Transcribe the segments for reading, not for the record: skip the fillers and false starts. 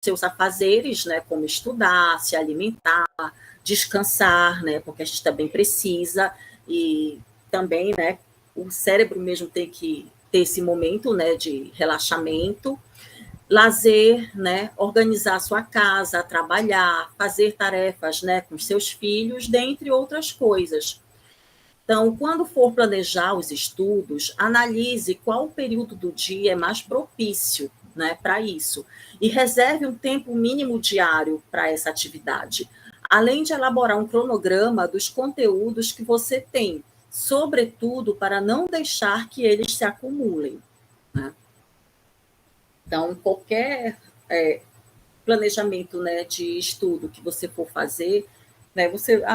seus afazeres, né, como estudar, se alimentar, descansar, né, porque a gente também precisa, e também, né, o cérebro mesmo tem que ter esse momento, né, de relaxamento, lazer, né, organizar a sua casa, trabalhar, fazer tarefas, né, com seus filhos, dentre outras coisas. Então, quando for planejar os estudos, analise qual período do dia é mais propício, né, para isso, e reserve um tempo mínimo diário para essa atividade, além de elaborar um cronograma dos conteúdos que você tem, sobretudo para não deixar que eles se acumulem, né? Então, qualquer planejamento, né, de estudo que você for fazer, né,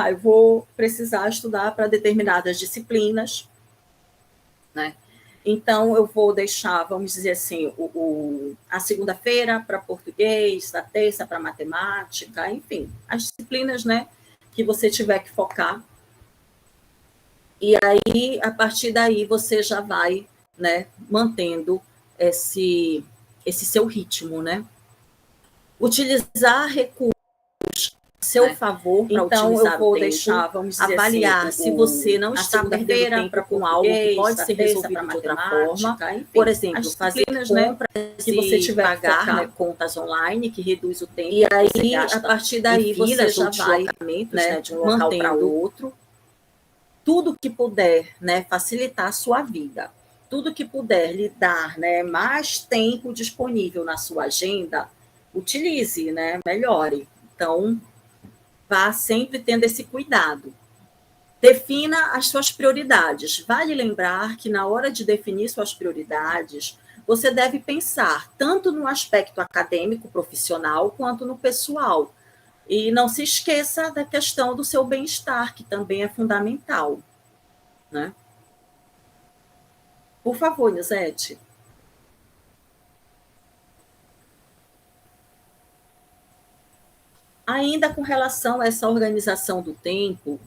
eu vou precisar estudar para determinadas disciplinas, né? Então, eu vou deixar, vamos dizer assim, a segunda-feira para português, a terça para matemática, enfim, as disciplinas, né, que você tiver que focar. E aí, a partir daí, você já vai, né, mantendo esse seu ritmo, né? Utilizar recursos a seu favor para Então, otimizar eu vou o tempo, deixar, vamos dizer avaliar assim, se você não a está perdendo segunda-feira tempo para com algo que português, pode a ser terça para resolvido de outra forma. matemática, enfim, Por exemplo, fazer compras, né, que você e tiver pagar, que focar, né, contas online, que reduz o tempo. e aí, que você gasta a partir daí, em filas você ou já vai, deslocamentos, né, de um local para outro. Tudo que puder, né, facilitar a sua vida, tudo que puder lhe dar, né, mais tempo disponível na sua agenda, utilize, né, melhore. Então, vá sempre tendo esse cuidado. Defina as suas prioridades. Vale lembrar que na hora de definir suas prioridades, você deve pensar tanto no aspecto acadêmico, profissional, quanto no pessoal. E não se esqueça da questão do seu bem-estar, que também é fundamental, né? Por favor, Nisete. Ainda com relação a essa organização do tempo,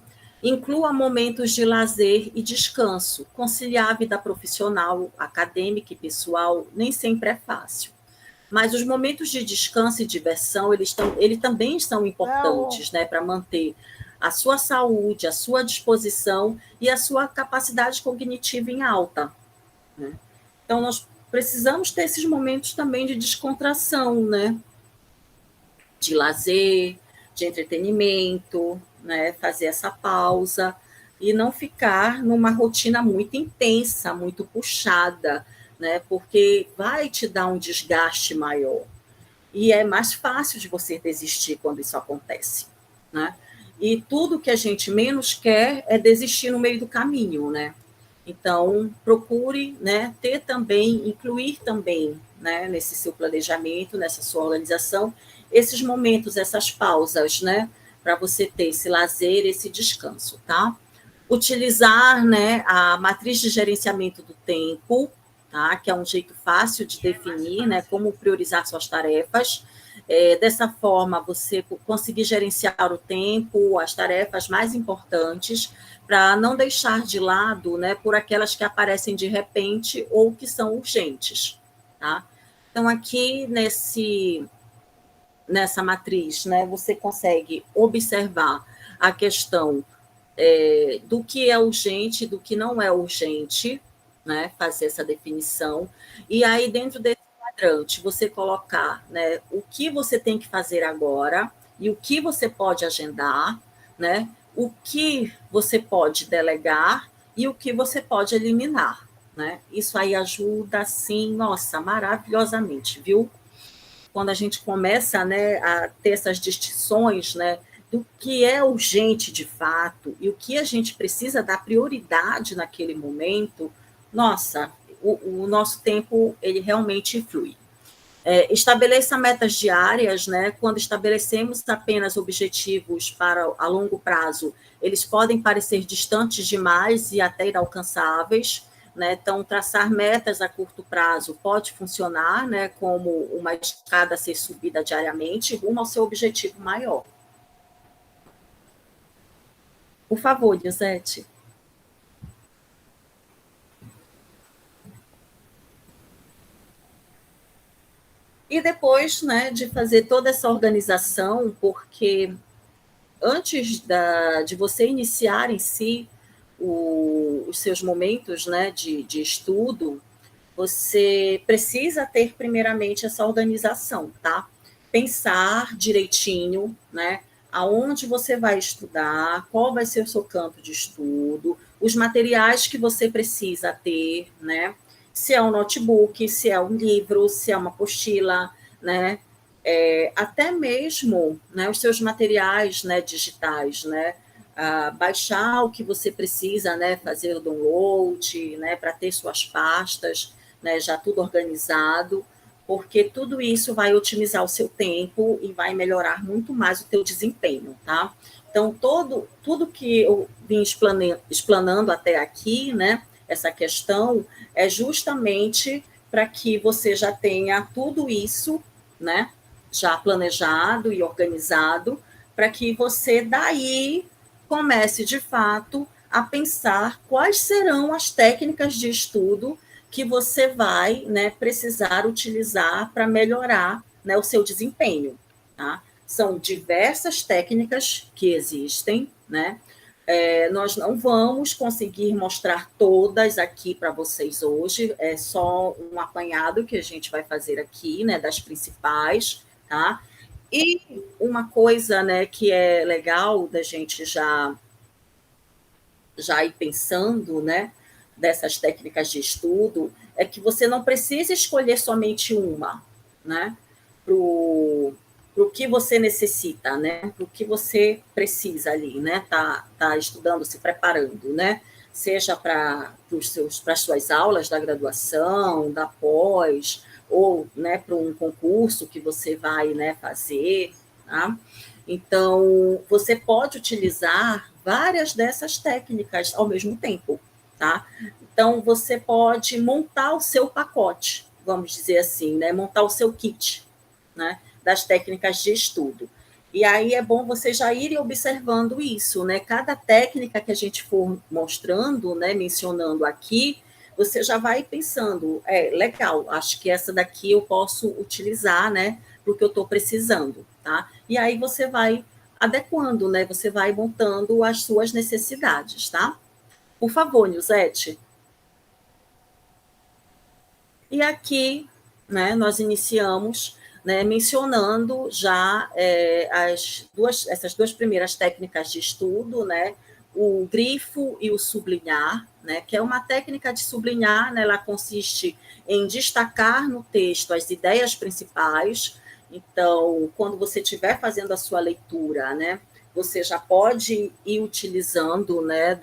inclua momentos de lazer e descanso. Conciliar a vida profissional, acadêmica e pessoal nem sempre é fácil. Mas os momentos de descanso e diversão, eles também são importantes, né, para manter a sua saúde, a sua disposição e a sua capacidade cognitiva em alta, né? Então, nós precisamos ter esses momentos também de descontração, né? De lazer, de entretenimento, né? Fazer essa pausa e não ficar numa rotina muito intensa, muito puxada, né? Porque vai te dar um desgaste maior. E é mais fácil de você desistir quando isso acontece, né? E tudo que a gente menos quer é desistir no meio do caminho, né? Então, procure, né, ter também, incluir também, né, nesse seu planejamento, nessa sua organização, esses momentos, essas pausas, né, para você ter esse lazer, esse descanso, tá? Utilizar, né, a matriz de gerenciamento do tempo, tá? Que é um jeito fácil de definir, né, como priorizar suas tarefas. Dessa forma, você conseguir gerenciar o tempo, as tarefas mais importantes, para não deixar de lado, né, por aquelas que aparecem de repente ou que são urgentes, tá? Então, aqui nessa matriz, né, você consegue observar a questão do que é urgente, do que não é urgente, né, fazer essa definição, e aí dentro desse quadrante você colocar, né, o que você tem que fazer agora e o que você pode agendar, né, o que você pode delegar e o que você pode eliminar, né? Isso aí ajuda, assim, nossa, maravilhosamente, viu? Quando a gente começa, né, a ter essas distinções, né, do que é urgente de fato e o que a gente precisa dar prioridade naquele momento, nossa, o nosso tempo ele realmente flui. Estabeleça metas diárias, né? Quando estabelecemos apenas objetivos para a longo prazo, eles podem parecer distantes demais e até inalcançáveis, né? Então, traçar metas a curto prazo pode funcionar, né, como uma escada a ser subida diariamente rumo ao seu objetivo maior. Por favor, Lisete. E depois, né, de fazer toda essa organização, porque antes de você iniciar em si os seus momentos, né, de estudo, você precisa ter primeiramente essa organização, tá? Pensar direitinho, né? Aonde você vai estudar, qual vai ser o seu campo de estudo, os materiais que você precisa ter, né? Se é um notebook, se é um livro, se é uma apostila, né? Até mesmo, né, os seus materiais, né, digitais, né? Baixar o que você precisa, né, fazer o download, né, para ter suas pastas, né, já tudo organizado, porque tudo isso vai otimizar o seu tempo e vai melhorar muito mais o teu desempenho, tá? Então, tudo que eu vim explanando até aqui, né, essa questão, é justamente para que você já tenha tudo isso, né, já planejado e organizado, para que você daí comece de fato a pensar quais serão as técnicas de estudo que você vai, né, precisar utilizar para melhorar, né, o seu desempenho. Tá? São diversas técnicas que existem, né? Nós não vamos conseguir mostrar todas aqui para vocês hoje, é só um apanhado que a gente vai fazer aqui, né, das principais, tá? E uma coisa, né, que é legal da gente já ir pensando, né, dessas técnicas de estudo, é que você não precisa escolher somente uma, né, para o que você necessita, né, para o que você precisa ali, né, tá estudando, se preparando, né, seja para as suas aulas da graduação, da pós, ou, né, para um concurso que você vai, né, fazer, tá? Então, você pode utilizar várias dessas técnicas ao mesmo tempo, tá? Então, você pode montar o seu pacote, vamos dizer assim, né? Montar o seu kit, né? Das técnicas de estudo. E aí é bom você já ir observando isso, né? Cada técnica que a gente for mostrando, né, mencionando aqui, você já vai pensando, legal, acho que essa daqui eu posso utilizar, né, para o que eu estou precisando, tá? E aí você vai adequando, né? Você vai montando as suas necessidades, tá? Por favor, Nilzete. E aqui, né, nós iniciamos, né, mencionando já essas duas primeiras técnicas de estudo, né, o grifo e o sublinhar, né, que é uma técnica de sublinhar, né, ela consiste em destacar no texto as ideias principais. Então, quando você estiver fazendo a sua leitura, né, você já pode ir utilizando, né,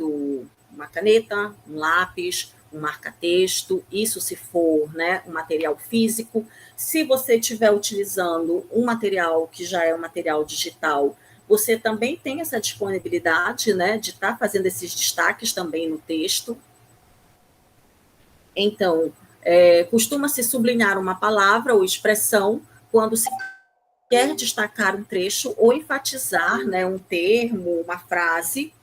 uma caneta, um lápis, um marca-texto, isso se for, né, um material físico. Se você estiver utilizando um material que já é um material digital, você também tem essa disponibilidade, né, de estar fazendo esses destaques também no texto. Então, costuma-se sublinhar uma palavra ou expressão quando se quer destacar um trecho ou enfatizar, né, um termo, uma frase,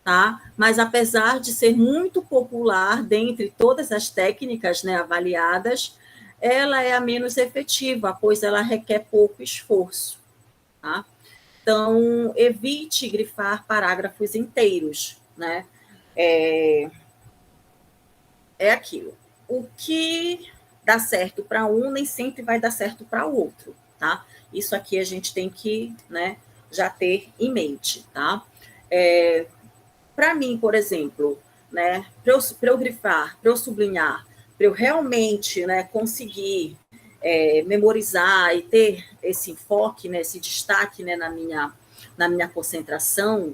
tá? Mas apesar de ser muito popular dentre todas as técnicas, né, avaliadas, ela é a menos efetiva, pois ela requer pouco esforço, tá? Então, evite grifar parágrafos inteiros, né? É, é aquilo. O que dá certo para um nem sempre vai dar certo para o outro, tá? Isso aqui a gente tem que, né, já ter em mente, tá? Para mim, por exemplo, né, para eu grifar, para eu sublinhar, para eu realmente, né, conseguir memorizar e ter esse enfoque, né, esse destaque, né, na minha concentração,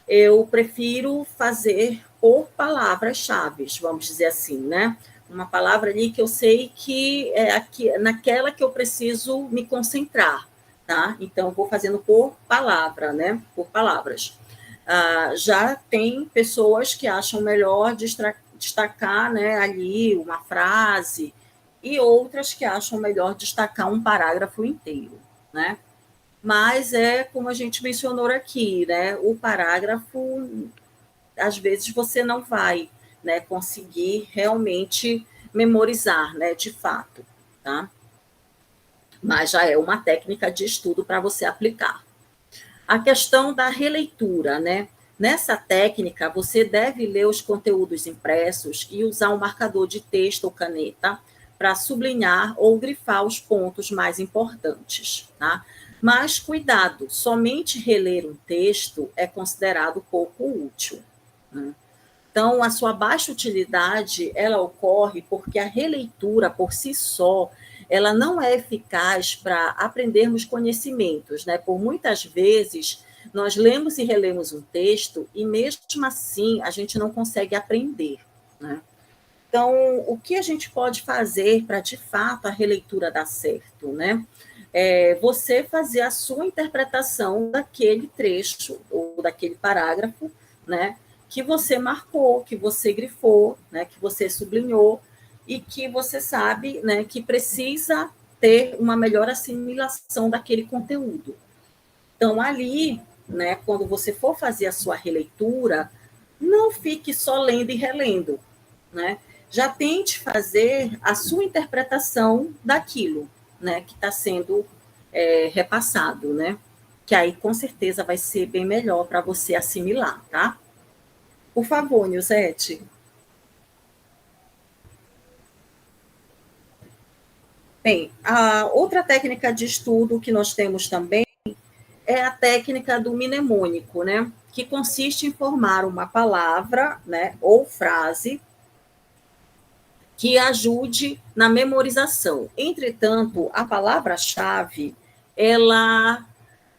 eu prefiro fazer por palavras-chave, vamos dizer assim, né? Uma palavra ali que eu sei que é aqui, naquela que eu preciso me concentrar, tá? Então, eu vou fazendo por palavra, né? Por palavras. Já tem pessoas que acham melhor destacar, né, ali uma frase, e outras que acham melhor destacar um parágrafo inteiro, né? Mas é como a gente mencionou aqui, né? O parágrafo, às vezes você não vai, né, conseguir realmente memorizar, né, de fato, tá? mas já é uma técnica de estudo para você aplicar. A questão da releitura, né? Nessa técnica, você deve ler os conteúdos impressos e usar um marcador de texto ou caneta para sublinhar ou grifar os pontos mais importantes, tá? Mas cuidado, somente reler um texto é considerado pouco útil, né? Então, a sua baixa utilidade, ela ocorre porque a releitura por si só, ela não é eficaz para aprendermos conhecimentos, né? Por muitas vezes, nós lemos e relemos um texto e mesmo assim a gente não consegue aprender, né? Então, o que a gente pode fazer para de fato a releitura dar certo, né? É você fazer a sua interpretação daquele trecho ou daquele parágrafo, né? Que você marcou, que você grifou, né? Que você sublinhou e que você sabe, né? Que precisa ter uma melhor assimilação daquele conteúdo. Então, ali, né? Quando você for fazer a sua releitura, não fique só lendo e relendo, né? Já tente fazer a sua interpretação daquilo, né, que está sendo repassado, né? Que aí com certeza vai ser bem melhor para você assimilar, tá? Por favor, Nilzete. Bem, a outra técnica de estudo que nós temos também é a técnica do mnemônico, né? Que consiste em formar uma palavra, né, ou frase que ajude na memorização. Entretanto, a palavra-chave, ela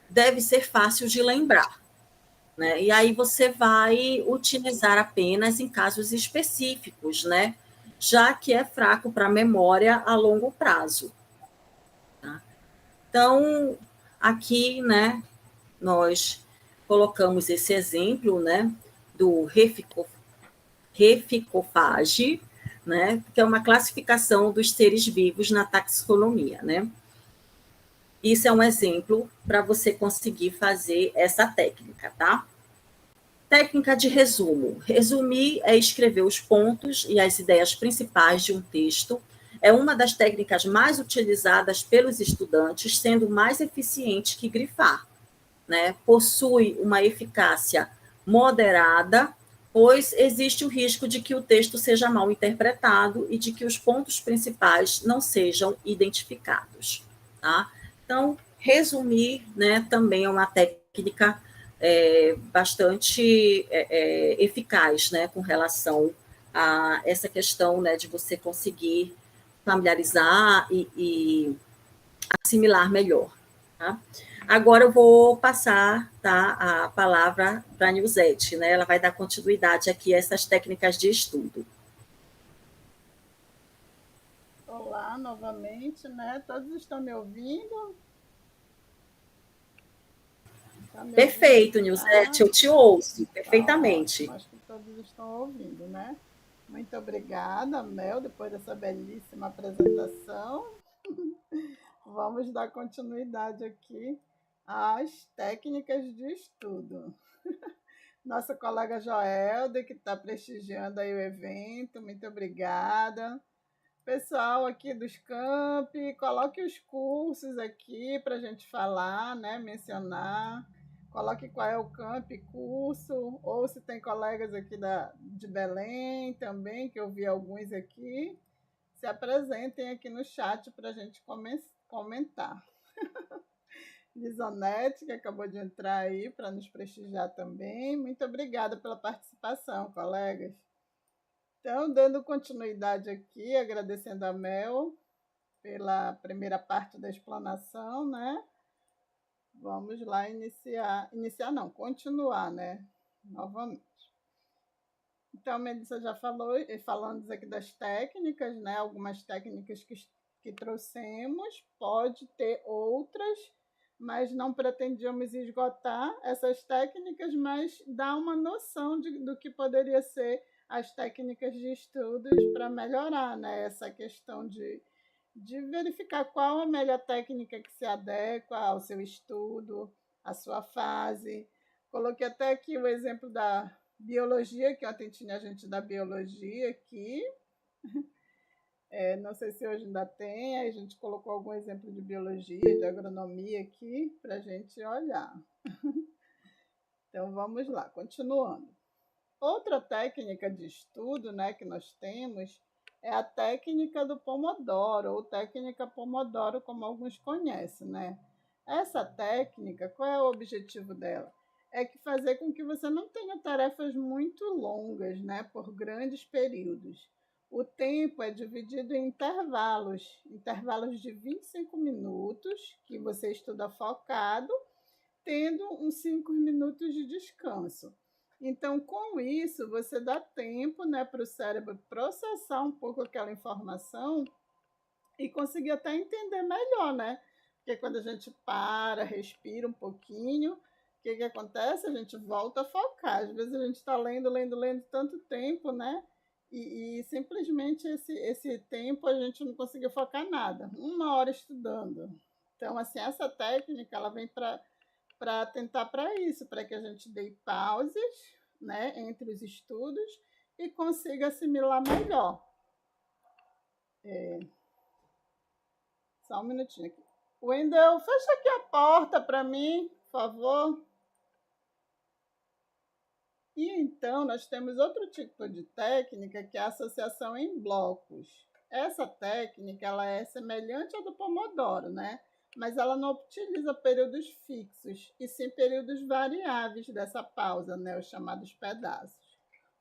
deve ser fácil de lembrar, né? E aí você vai utilizar apenas em casos específicos, né? Já que é fraco para a memória a longo prazo. Tá? Então, aqui, né, nós colocamos esse exemplo, né, do reficofage, né, que é uma classificação dos seres vivos na taxonomia, né? Isso é um exemplo para você conseguir fazer essa técnica, tá? Técnica de resumo. Resumir é escrever os pontos e as ideias principais de um texto. É uma das técnicas mais utilizadas pelos estudantes, sendo mais eficiente que grifar, né? Possui uma eficácia moderada, pois existe o risco de que o texto seja mal interpretado e de que os pontos principais não sejam identificados, tá? Então, resumir, né, também é uma técnica bastante eficaz, né, com relação a essa questão, né, de você conseguir familiarizar e assimilar melhor, tá? Agora eu vou passar, tá, a palavra para a Nilzete, né? Ela vai dar continuidade aqui a essas técnicas de estudo. Olá, novamente, né? Todos estão me ouvindo? Está me ouvindo? Perfeito, Nilzete, Tá? eu te ouço Tá perfeitamente. ótimo. Acho que todos estão ouvindo, né? Muito obrigada, Mel, depois dessa belíssima apresentação. Vamos dar continuidade aqui às técnicas de estudo. Nossa colega Joelda, que está prestigiando aí o evento, muito obrigada. Pessoal aqui dos campi, coloque os cursos aqui para a gente falar, né? Mencionar. Coloque qual é o camp, curso, ou se tem colegas aqui de Belém também, que eu vi alguns aqui, se apresentem aqui no chat para a gente comentar. Lisonete, que acabou de entrar aí para nos prestigiar também. Muito obrigada pela participação, colegas. Então, dando continuidade aqui, agradecendo a Mel pela primeira parte da explanação, né? Vamos lá iniciar não, continuar, né? Novamente. Então, a Melissa já falou, falando aqui das técnicas, né? Algumas técnicas que trouxemos, pode ter outras, mas não pretendíamos esgotar essas técnicas, mas dar uma noção do que poderia ser as técnicas de estudos para melhorar, né? Essa questão de verificar qual a melhor técnica que se adequa ao seu estudo, à sua fase. Coloquei até aqui o exemplo da biologia, que ontem tinha gente da biologia aqui. Não sei se hoje ainda tem, aí a gente colocou algum exemplo de biologia, de agronomia aqui, para a gente olhar. Então, vamos lá, continuando. Outra técnica de estudo, né, que nós temos é a técnica do Pomodoro, ou técnica Pomodoro, como alguns conhecem, né? Essa técnica, qual é o objetivo dela? É que fazer com que você não tenha tarefas muito longas, né, por grandes períodos. O tempo é dividido em intervalos de 25 minutos, que você estuda focado, tendo uns 5 minutos de descanso. Então, com isso, você dá tempo, né, para o cérebro processar um pouco aquela informação e conseguir até entender melhor, né? Porque quando a gente para, respira um pouquinho, o que acontece? A gente volta a focar. Às vezes a gente está lendo tanto tempo, né? E simplesmente esse tempo a gente não conseguiu focar nada. 1 hora estudando. Então, assim, essa técnica, ela vem para tentar para isso, para que a gente dê pauses, né, entre os estudos e consiga assimilar melhor. Só um minutinho aqui. Wendel, fecha aqui a porta para mim, por favor. E então, nós temos outro tipo de técnica, que é a associação em blocos. Essa técnica, ela é semelhante à do Pomodoro, né? Mas ela não utiliza períodos fixos, e sim períodos variáveis dessa pausa, né? Os chamados pedaços.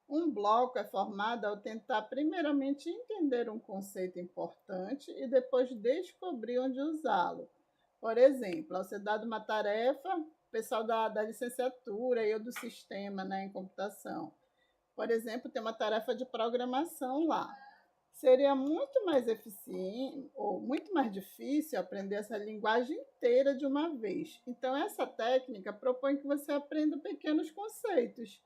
Um bloco é formado ao tentar primeiramente entender um conceito importante e depois descobrir onde usá-lo. Por exemplo, ao ser dado uma tarefa, o pessoal da licenciatura e eu do sistema, né, em computação, por exemplo, tem uma tarefa de programação lá. Seria muito mais eficiente ou muito mais difícil aprender essa linguagem inteira de uma vez. Então, essa técnica propõe que você aprenda pequenos conceitos.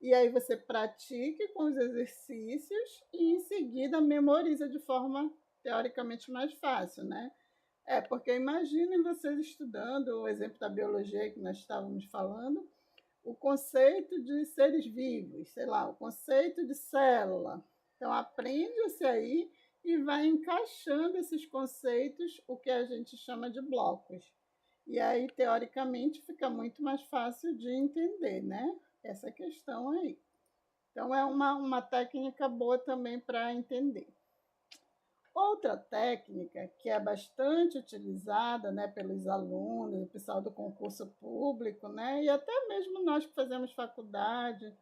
E aí você pratique com os exercícios e em seguida memoriza de forma teoricamente mais fácil, né? Porque imaginem vocês estudando o exemplo da biologia que nós estávamos falando, o conceito de seres vivos, sei lá, o conceito de célula. Então, aprende-se aí e vai encaixando esses conceitos, o que a gente chama de blocos. E aí, teoricamente, fica muito mais fácil de entender, né? Essa questão aí. Então, é uma técnica boa também para entender. Outra técnica que é bastante utilizada, né, pelos alunos, o pessoal do concurso público, né, e até mesmo nós que fazemos faculdade,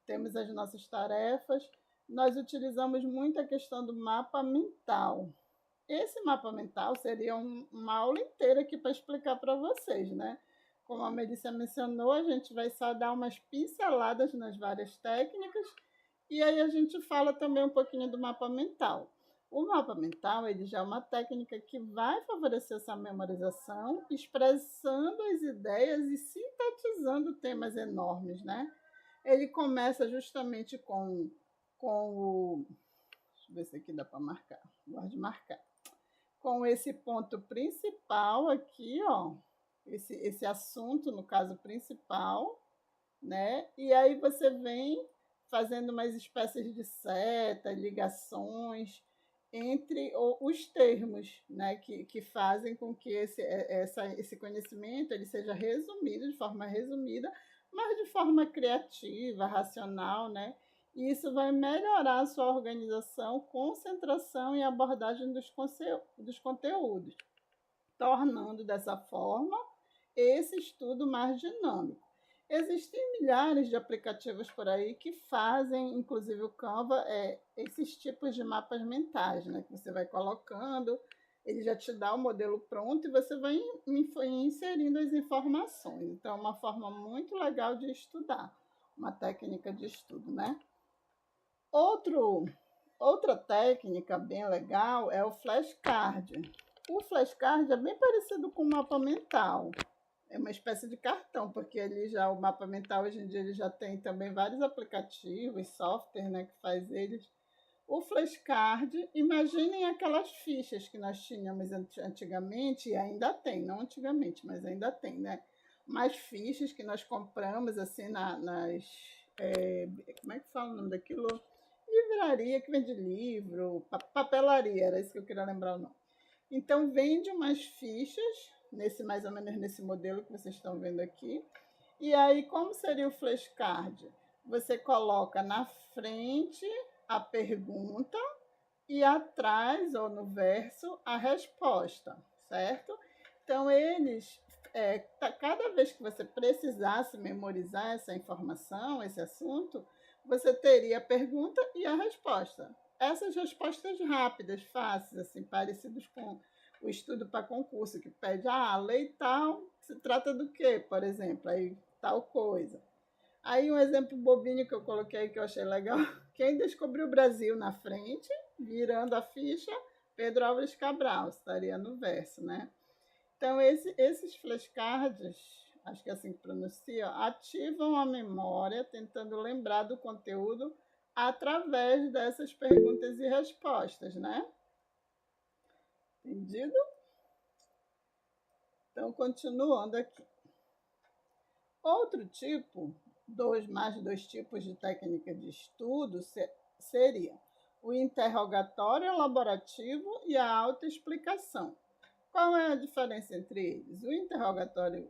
temos as nossas tarefas, nós utilizamos muito a questão do mapa mental. Esse mapa mental seria uma aula inteira aqui para explicar para vocês, né? Como a Melissa mencionou, a gente vai só dar umas pinceladas nas várias técnicas e aí a gente fala também um pouquinho do mapa mental. O mapa mental ele já é uma técnica que vai favorecer essa memorização, expressando as ideias e sintetizando temas enormes, né? Ele começa justamente com o... Deixa eu ver se aqui dá para marcar. Gosto de marcar. Com esse ponto principal aqui, ó, esse assunto, no caso principal, né? E aí você vem fazendo umas espécies de setas, ligações entre os termos, né? Que fazem com que esse conhecimento ele seja resumido, de forma resumida, mas de forma criativa, racional, né? E isso vai melhorar a sua organização, concentração e abordagem dos conteúdos, tornando dessa forma esse estudo mais dinâmico. Existem milhares de aplicativos por aí que fazem, inclusive o Canva, esses tipos de mapas mentais, né? Que você vai colocando, ele já te dá o modelo pronto e você vai inserindo as informações. Então, é uma forma muito legal de estudar, uma técnica de estudo, né? Outra técnica bem legal é o flashcard. O flashcard é bem parecido com o mapa mental. É uma espécie de cartão, porque o mapa mental hoje em dia ele já tem também vários aplicativos, software, né, que faz eles. O flashcard, imaginem aquelas fichas que nós tínhamos antigamente, e ainda tem, não antigamente, mas ainda tem, né? Mais fichas que nós compramos assim nas. Como é que fala o nome daquilo? livraria que vende livro, papelaria, era isso que eu queria lembrar o nome. Então, vende umas fichas, mais ou menos nesse modelo que vocês estão vendo aqui. E aí, como seria o flashcard? Você coloca na frente a pergunta e atrás, ou no verso, a resposta, certo? Então, cada vez que você precisasse memorizar essa informação, esse assunto, você teria a pergunta e a resposta. Essas respostas rápidas, fáceis, assim, parecidas com o estudo para concurso, que pede, lei tal, se trata do quê, por exemplo? Aí, tal coisa. Aí, um exemplo bobinho que eu coloquei que eu achei legal. Quem descobriu o Brasil na frente, virando a ficha, Pedro Álvares Cabral, estaria no verso, né? Então, esses flashcards, acho que é assim que pronuncia, ativam a memória, tentando lembrar do conteúdo através dessas perguntas e respostas, né? Entendido? Então, continuando aqui. Outro tipo, mais dois tipos de técnica de estudo seria o interrogatório elaborativo e a autoexplicação. Qual é a diferença entre eles? O interrogatório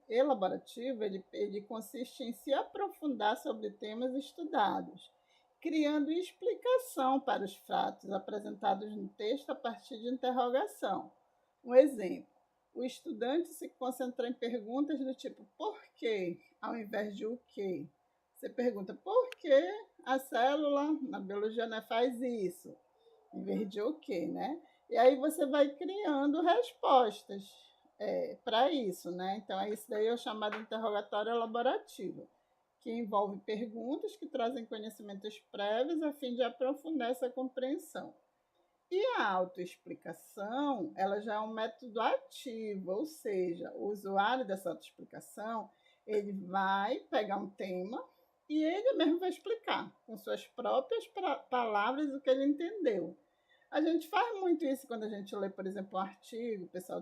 elaborativo ele consiste em se aprofundar sobre temas estudados, criando explicação para os fatos apresentados no texto a partir de interrogação. Um exemplo, o estudante se concentra em perguntas do tipo por quê, ao invés de o quê. Você pergunta por que a célula na biologia faz isso, em vez de o quê, né? E aí você vai criando respostas para isso, né? Então, isso daí é o chamado interrogatório elaborativo, que envolve perguntas que trazem conhecimentos prévios a fim de aprofundar essa compreensão. E a autoexplicação, ela já é um método ativo, ou seja, o usuário dessa autoexplicação, ele vai pegar um tema e ele mesmo vai explicar com suas próprias palavras o que ele entendeu. A gente faz muito isso quando a gente lê, por exemplo, um artigo, o pessoal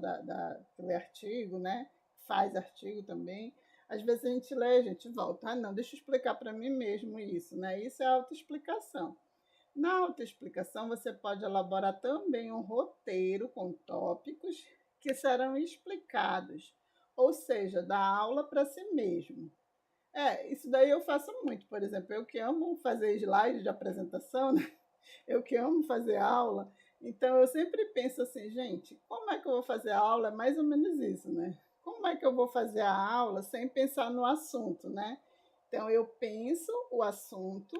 que lê artigo, né? Faz artigo também. Às vezes a gente lê, a gente volta. Não, deixa eu explicar para mim mesmo isso, né? Isso é autoexplicação. Na autoexplicação, você pode elaborar também um roteiro com tópicos que serão explicados, ou seja, dar aula para si mesmo. Isso daí eu faço muito, por exemplo, eu que amo fazer slide de apresentação, né? Eu que amo fazer aula, então eu sempre penso assim, gente, como é que eu vou fazer a aula? É mais ou menos isso, né? Como é que eu vou fazer a aula sem pensar no assunto, né? Então eu penso o assunto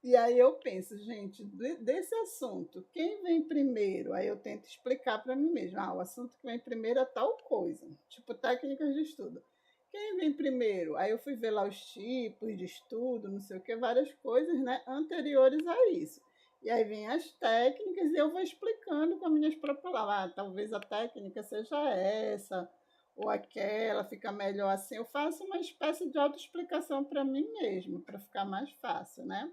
e aí eu penso, gente, desse assunto, quem vem primeiro? Aí eu tento explicar para mim mesma, o assunto que vem primeiro é tal coisa, tipo técnicas de estudo. Quem vem primeiro? Aí eu fui ver lá os tipos de estudo, não sei o que, várias coisas, né, anteriores a isso. E aí vem as técnicas e eu vou explicando com as minhas próprias palavras. Talvez a técnica seja essa ou aquela, fica melhor assim. Eu faço uma espécie de autoexplicação para mim mesma, para ficar mais fácil, né?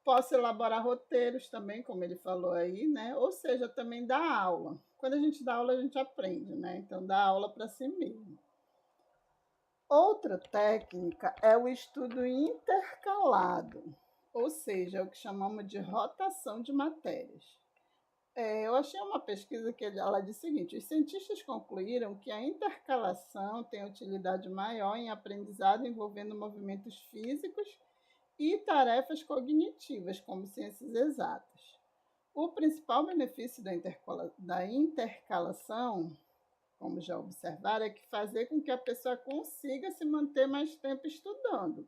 Posso elaborar roteiros também, como ele falou aí, né? Ou seja, também dar aula. Quando a gente dá aula, a gente aprende, né? Então, dá aula para si mesmo. Outra técnica é o estudo intercalado, ou seja, é o que chamamos de rotação de matérias. Eu achei uma pesquisa que ela diz o seguinte: os cientistas concluíram que a intercalação tem utilidade maior em aprendizado envolvendo movimentos físicos e tarefas cognitivas, como ciências exatas. O principal benefício da intercalação, como já observaram, é que fazer com que a pessoa consiga se manter mais tempo estudando.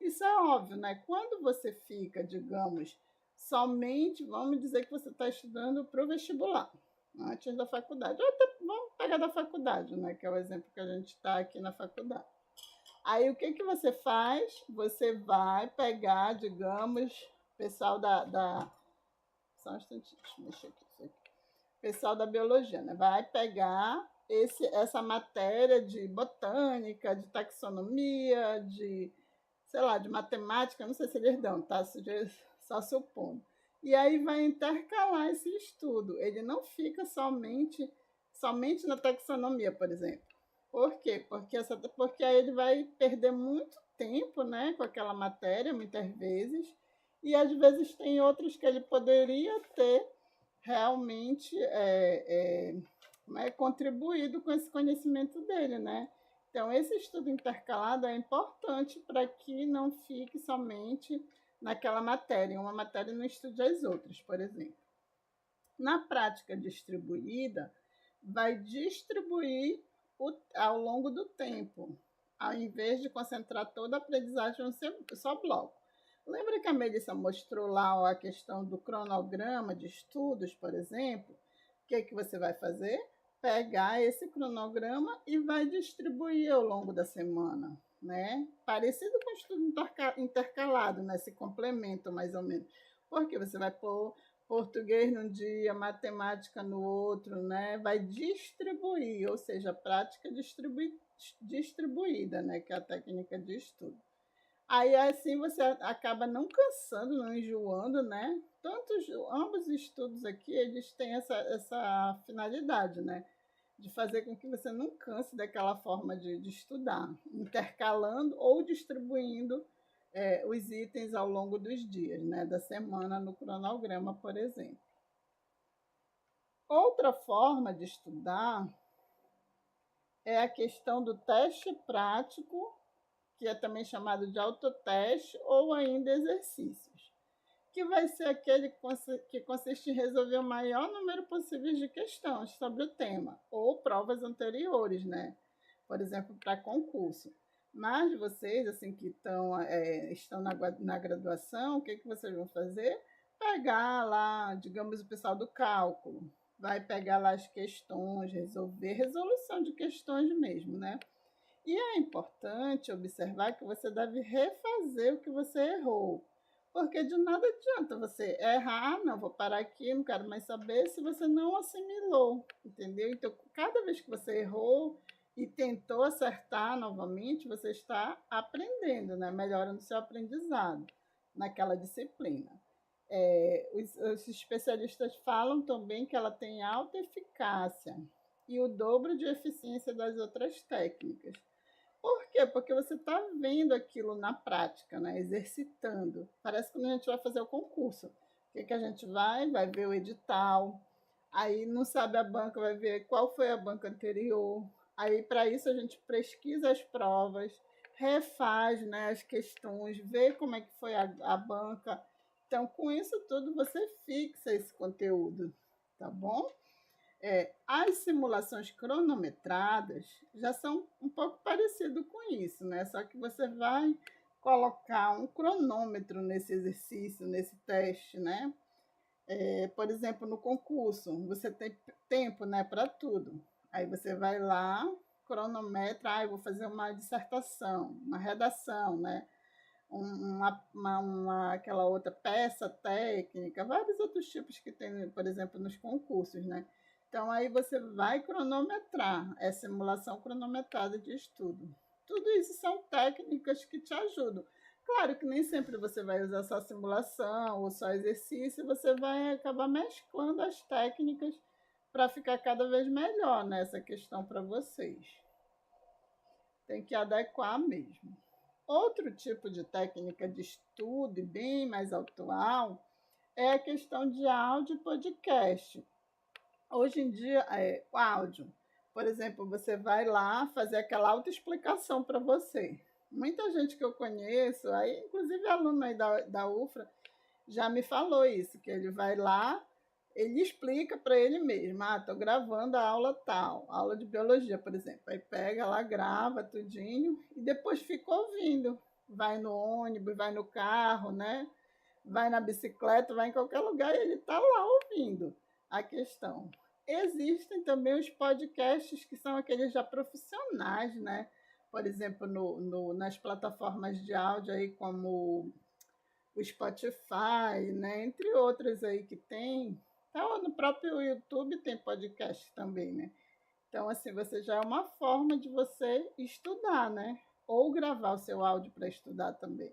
Isso é óbvio, né? Quando você fica, digamos, somente, vamos dizer que você está estudando para o vestibular, antes da faculdade. Ou até, vamos pegar da faculdade, né? Que é o exemplo que a gente está aqui na faculdade. Aí o que você faz? Você vai pegar, digamos, pessoal só um instantinho, deixa eu mexer aqui, isso aqui. Pessoal da biologia, né? Vai pegar essa matéria de botânica, de taxonomia, sei lá, de matemática, não sei se eles dão, tá? Só supondo. E aí vai intercalar esse estudo. Ele não fica somente na taxonomia, por exemplo. Por quê? Porque aí ele vai perder muito tempo, né, com aquela matéria, muitas vezes, e às vezes tem outros que ele poderia ter realmente contribuído com esse conhecimento dele, né? Então, esse estudo intercalado é importante para que não fique somente naquela matéria, uma matéria não estude as outras, por exemplo. Na prática distribuída, vai distribuir ao longo do tempo, ao invés de concentrar toda a aprendizagem em um só bloco. Lembra que a Melissa mostrou lá a questão do cronograma de estudos, por exemplo? O que você vai fazer? Pegar esse cronograma e vai distribuir ao longo da semana, né? Parecido com o estudo intercalado, né? Se complemento mais ou menos. Porque você vai pôr português num dia, matemática no outro, né? Vai distribuir, ou seja, prática distribuída, né? Que é a técnica de estudo. Aí assim você acaba não cansando, não enjoando, né? Ambos os estudos aqui, eles têm essa finalidade, né? De fazer com que você não canse daquela forma de estudar, intercalando ou distribuindo os itens ao longo dos dias, né? Da semana no cronograma, por exemplo. Outra forma de estudar é a questão do teste prático, que é também chamado de autoteste, ou ainda exercícios, que vai ser aquele que consiste em resolver o maior número possível de questões sobre o tema, ou provas anteriores, né? Por exemplo, para concurso. Mas vocês, assim, que estão na graduação, o que vocês vão fazer? Pegar lá, digamos, o pessoal do cálculo, vai pegar lá as questões, resolver, resolução de questões mesmo, né? E é importante observar que você deve refazer o que você errou. Porque de nada adianta você errar, não, vou parar aqui, não quero mais saber, se você não assimilou, entendeu? Então, cada vez que você errou e tentou acertar novamente, você está aprendendo, né? Melhorando seu aprendizado naquela disciplina. Os especialistas falam também que ela tem alta eficácia e o dobro de eficiência das outras técnicas. Por quê? Porque você está vendo aquilo na prática, né? Exercitando. Parece que quando a gente vai fazer o concurso. O que a gente vai? Vai ver o edital. Aí não sabe a banca, vai ver qual foi a banca anterior. Aí, para isso, a gente pesquisa as provas, refaz, né, as questões, vê como é que foi a banca. Então, com isso tudo, você fixa esse conteúdo, tá bom? As simulações cronometradas já são um pouco parecido com isso, né? Só que você vai colocar um cronômetro nesse exercício, nesse teste, né? Por exemplo, no concurso, você tem tempo, né, para tudo. Aí você vai lá, cronometra, eu vou fazer uma dissertação, uma redação, né? Aquela outra peça técnica, vários outros tipos que tem, por exemplo, nos concursos, né? Então, aí você vai cronometrar, é simulação cronometrada de estudo. Tudo isso são técnicas que te ajudam. Claro que nem sempre você vai usar só simulação ou só exercício, você vai acabar mesclando as técnicas para ficar cada vez melhor nessa questão para vocês. Tem que adequar mesmo. Outro tipo de técnica de estudo, bem mais atual, é a questão de áudio e podcast. Hoje em dia, o áudio, por exemplo, você vai lá fazer aquela autoexplicação para você. Muita gente que eu conheço, aí, inclusive aluno aí da UFRA, já me falou isso, que ele vai lá, ele explica para ele mesmo, estou gravando a aula tal, aula de biologia, por exemplo. Aí pega lá, grava tudinho e depois fica ouvindo. Vai no ônibus, vai no carro, né? Vai na bicicleta, vai em qualquer lugar e ele está lá ouvindo a questão. Existem também os podcasts que são aqueles já profissionais, né? Por exemplo, nas plataformas de áudio aí como o Spotify, né? Entre outras aí que tem. Então, no próprio YouTube tem podcast também, né? Então, assim, você já é uma forma de você estudar, né? Ou gravar o seu áudio para estudar também.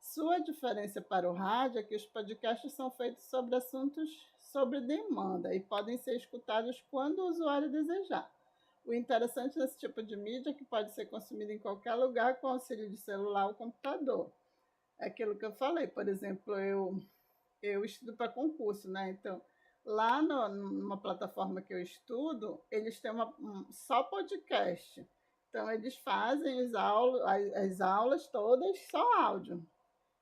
Sua diferença para o rádio é que os podcasts são feitos sobre assuntos sobre demanda e podem ser escutados quando o usuário desejar. O interessante desse tipo de mídia é que pode ser consumido em qualquer lugar com auxílio de celular ou computador. É aquilo que eu falei, por exemplo, eu estudo para concurso, né? Então, lá numa plataforma que eu estudo, eles têm só podcast. Então, eles fazem as aulas todas só áudio.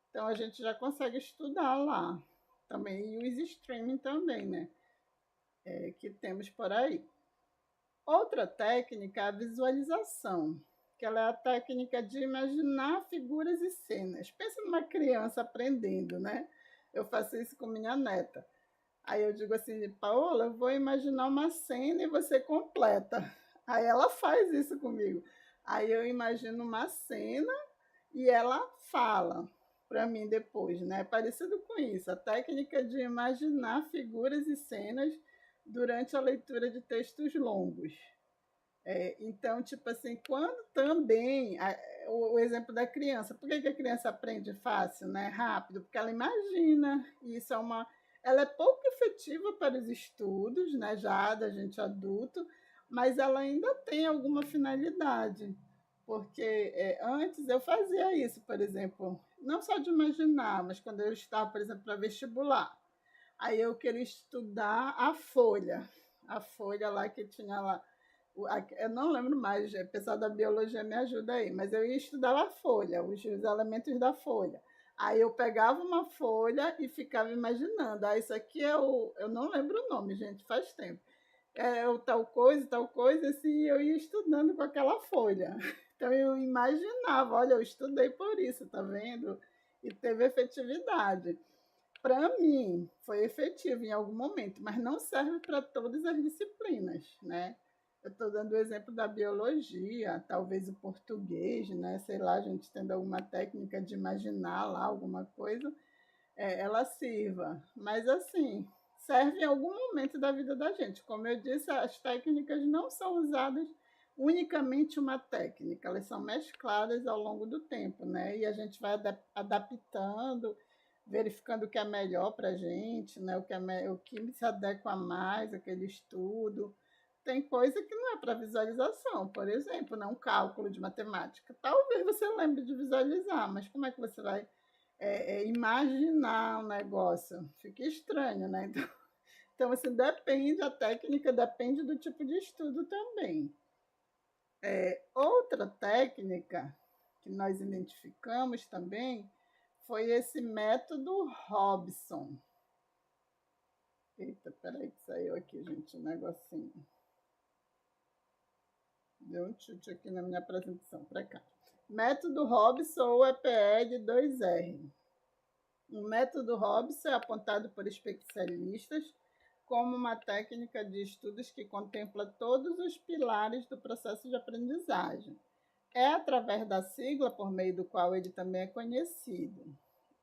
Então, a gente já consegue estudar lá também. E os streaming também, né? Que temos por aí. Outra técnica é a visualização, que ela é a técnica de imaginar figuras e cenas. Pensa numa criança aprendendo, né? Eu faço isso com minha neta. Aí eu digo assim, Paola, eu vou imaginar uma cena e você completa. Aí ela faz isso comigo. Aí eu imagino uma cena e ela fala para mim depois, né? Parecido com isso, a técnica de imaginar figuras e cenas durante a leitura de textos longos. Então, tipo assim, quando também o exemplo da criança, por que a criança aprende fácil, né? Rápido? Porque ela imagina, e isso ela é pouco efetiva para os estudos, né? Já da gente adulto, mas ela ainda tem alguma finalidade. Porque antes eu fazia isso, por exemplo, não só de imaginar, mas quando eu estava, por exemplo, para vestibular. Aí eu queria estudar a folha lá que tinha lá. Eu não lembro mais, o pessoal da biologia me ajuda aí, mas eu ia estudar a folha, os elementos da folha. Aí eu pegava uma folha e ficava imaginando. Ah, isso aqui é o. Eu não lembro o nome, gente, faz tempo. É o tal coisa, assim, eu ia estudando com aquela folha. Então eu imaginava, olha, eu estudei por isso, tá vendo? E teve efetividade. Para mim, foi efetivo em algum momento, mas não serve para todas as disciplinas, né? Eu estou dando o exemplo da biologia, talvez o português, né? Sei lá, a gente tendo alguma técnica de imaginar lá alguma coisa, ela sirva. Mas, assim, serve em algum momento da vida da gente. Como eu disse, as técnicas não são usadas unicamente uma técnica, elas são mescladas ao longo do tempo, né? E a gente vai adaptando, verificando o que é melhor para a gente, né? O que se adequa mais àquele estudo. Tem coisa que não é para visualização, por exemplo, né? Um cálculo de matemática. Talvez você lembre de visualizar, mas como é que você vai imaginar um negócio? Fica estranho, né? Então, assim, depende, a técnica depende do tipo de estudo também. Outra técnica que nós identificamos também foi esse método Robson. Eita, peraí que saiu aqui, gente, um negocinho. Deu um chute aqui na minha apresentação, para cá. Método Robson ou EPE de 2R. O método Robson é apontado por especialistas como uma técnica de estudos que contempla todos os pilares do processo de aprendizagem. É através da sigla por meio do qual ele também é conhecido.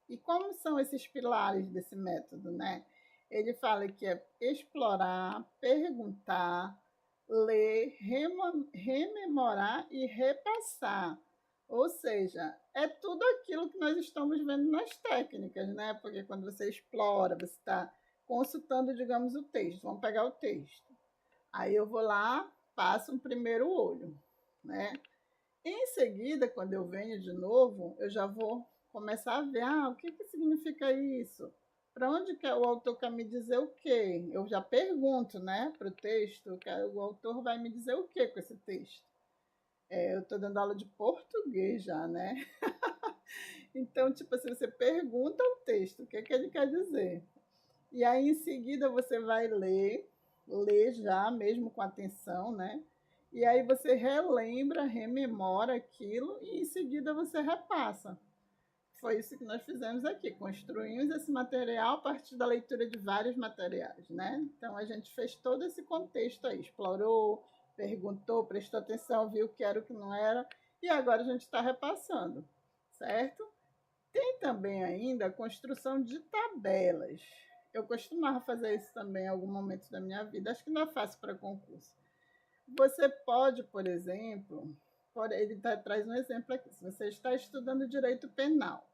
E como são esses pilares desse método, né? Ele fala que é explorar, perguntar, ler, rememorar e repassar. Ou seja, é tudo aquilo que nós estamos vendo nas técnicas, né? Porque quando você explora, você está consultando, digamos, o texto. Vamos pegar o texto. Aí eu vou lá, passo um primeiro olho, né? Em seguida, quando eu venho de novo, eu já vou começar a ver, o que significa isso? Para onde que o autor quer me dizer o quê? Eu já pergunto, né, para o texto, o autor vai me dizer o quê com esse texto? Eu estou dando aula de português já, né? Então, tipo assim, você pergunta ao texto, o que ele quer dizer? E aí, em seguida, você vai ler já, mesmo com atenção, né? E aí você relembra, rememora aquilo e em seguida você repassa. Foi isso que nós fizemos aqui, construímos esse material a partir da leitura de vários materiais, né? Então a gente fez todo esse contexto aí, explorou, perguntou, prestou atenção, viu o que era o que não era, e agora a gente está repassando, certo? Tem também ainda a construção de tabelas. Eu costumava fazer isso também em algum momento da minha vida, acho que não é fácil para concurso. Você pode, por exemplo, ele traz um exemplo aqui. Se você está estudando direito penal,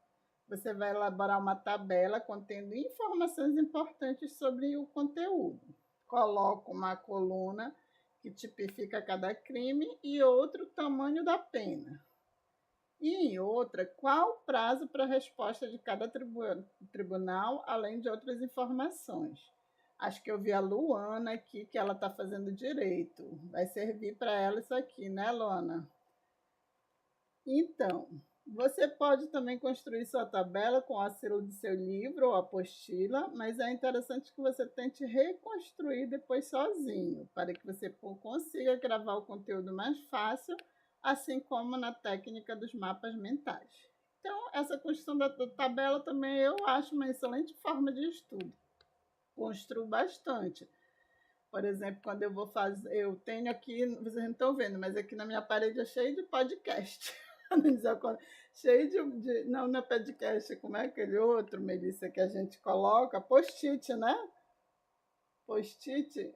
você vai elaborar uma tabela contendo informações importantes sobre o conteúdo. Coloca uma coluna que tipifica cada crime e outro tamanho da pena. E em outra, qual o prazo para a resposta de cada tribunal, além de outras informações. Acho que eu vi a Luana aqui, que ela está fazendo direito. Vai servir para ela isso aqui, né, Luana? Então, você pode também construir sua tabela com o auxílio do seu livro ou apostila, mas é interessante que você tente reconstruir depois sozinho, para que você consiga gravar o conteúdo mais fácil, assim como na técnica dos mapas mentais. Então, essa construção da tabela também eu acho uma excelente forma de estudo. Construo bastante. Por exemplo, quando eu vou fazer, eu tenho aqui, vocês não estão vendo, mas aqui na minha parede é cheio de podcast. Cheio não, não é podcast, como é aquele outro, Melissa, que a gente coloca? Post-it, né? Post-it.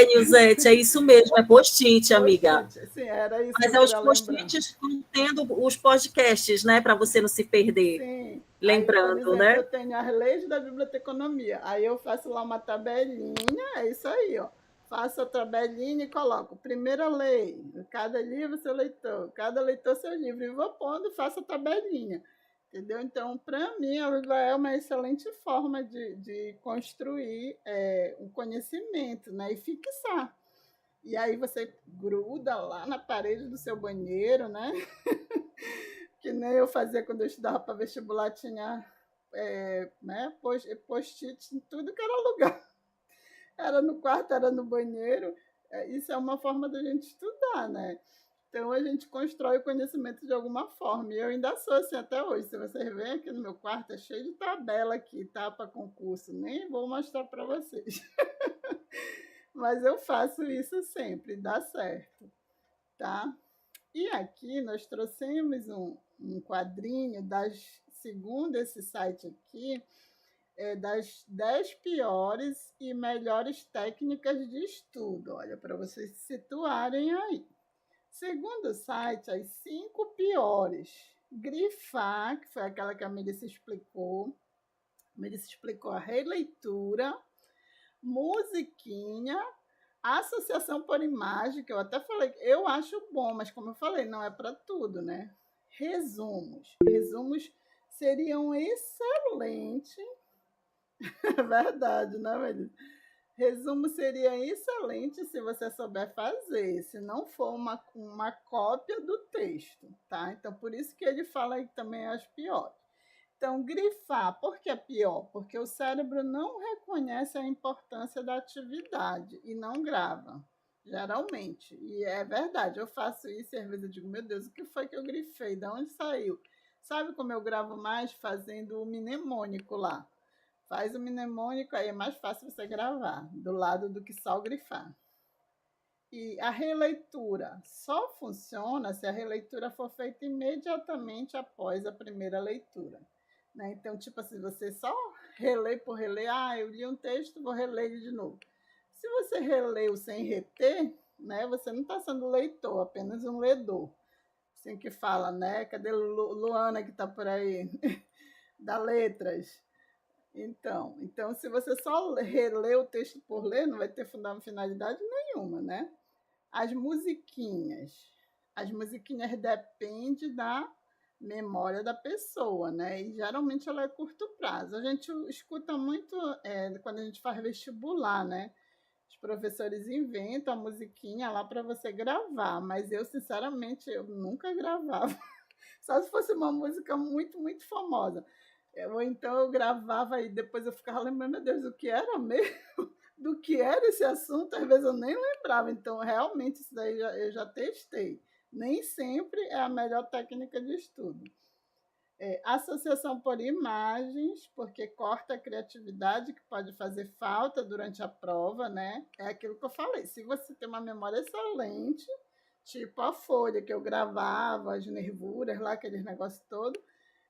Nilzete, é isso mesmo, é post-it, amiga. Post-it, sim, era isso Mas que é eu os queria lembrar. post-its contendo os podcasts, né? Para você não se perder. Sim. Aí, por Lembrando, exemplo, né? eu tenho as leis da biblioteconomia. Aí eu faço lá uma tabelinha, é isso aí, ó. Faço a tabelinha e coloco primeira lei, cada livro seu leitor, cada leitor seu livro. E vou pondo, faço a tabelinha. Entendeu? Então, para mim, ela é uma excelente forma de construir um conhecimento, né? E fixar. E aí você gruda lá na parede do seu banheiro, né? Que nem eu fazia quando eu estudava para vestibular, tinha né, post-it em tudo que era lugar. Era no quarto, era no banheiro. Isso é uma forma da gente estudar, né? Então a gente constrói o conhecimento de alguma forma. E eu ainda sou assim até hoje. Se vocês veem aqui no meu quarto, é cheio de tabela aqui, tá? Para concurso. Nem vou mostrar para vocês. Mas eu faço isso sempre, dá certo, tá? E aqui nós trouxemos um quadrinho segundo esse site aqui, das 10 piores e melhores técnicas de estudo. Olha, para vocês se situarem aí. Segundo o site, as 5 piores. Grifar, que foi aquela que a Melissa explicou. A Melissa explicou a releitura, musiquinha, associação por imagem, que eu até falei, eu acho bom, mas como eu falei, não é para tudo, né? Resumos. Resumos seriam excelentes. É verdade, né, Melissa? Resumo seria excelente se você souber fazer, se não for uma cópia do texto, tá? Então, por isso que ele fala aí também as piores. Então, grifar, por que é pior? Porque o cérebro não reconhece a importância da atividade e não grava, geralmente. E é verdade, eu faço isso e às vezes eu digo, meu Deus, o que foi que eu grifei? De onde saiu? Sabe como eu gravo mais? Fazendo o mnemônico lá. Faz o mnemônico, aí é mais fácil você gravar, do lado do que só grifar. E a releitura só funciona se a releitura for feita imediatamente após a primeira leitura. Né? Então, tipo assim, você só relê por reler, eu li um texto, vou reler ele de novo. Se você releu sem reter, né, você não está sendo leitor, apenas um ledor. Assim que fala, né? Cadê Luana que está por aí? Da letras. Então, se você só reler o texto por ler, não vai ter finalidade nenhuma, né? As musiquinhas. As musiquinhas dependem da memória da pessoa, né? E geralmente ela é curto prazo. A gente escuta muito quando a gente faz vestibular, né? Os professores inventam a musiquinha lá para você gravar, mas eu, sinceramente, eu nunca gravava. Só se fosse uma música muito, muito famosa. Ou então eu gravava e depois eu ficava lembrando, meu Deus, o que era mesmo? Do que era esse assunto? Às vezes eu nem lembrava. Então, realmente, isso daí eu já testei. Nem sempre é a melhor técnica de estudo. Associação por imagens, porque corta a criatividade que pode fazer falta durante a prova, né? É aquilo que eu falei. Se você tem uma memória excelente, tipo a folha que eu gravava, as nervuras lá, aqueles negócios todos.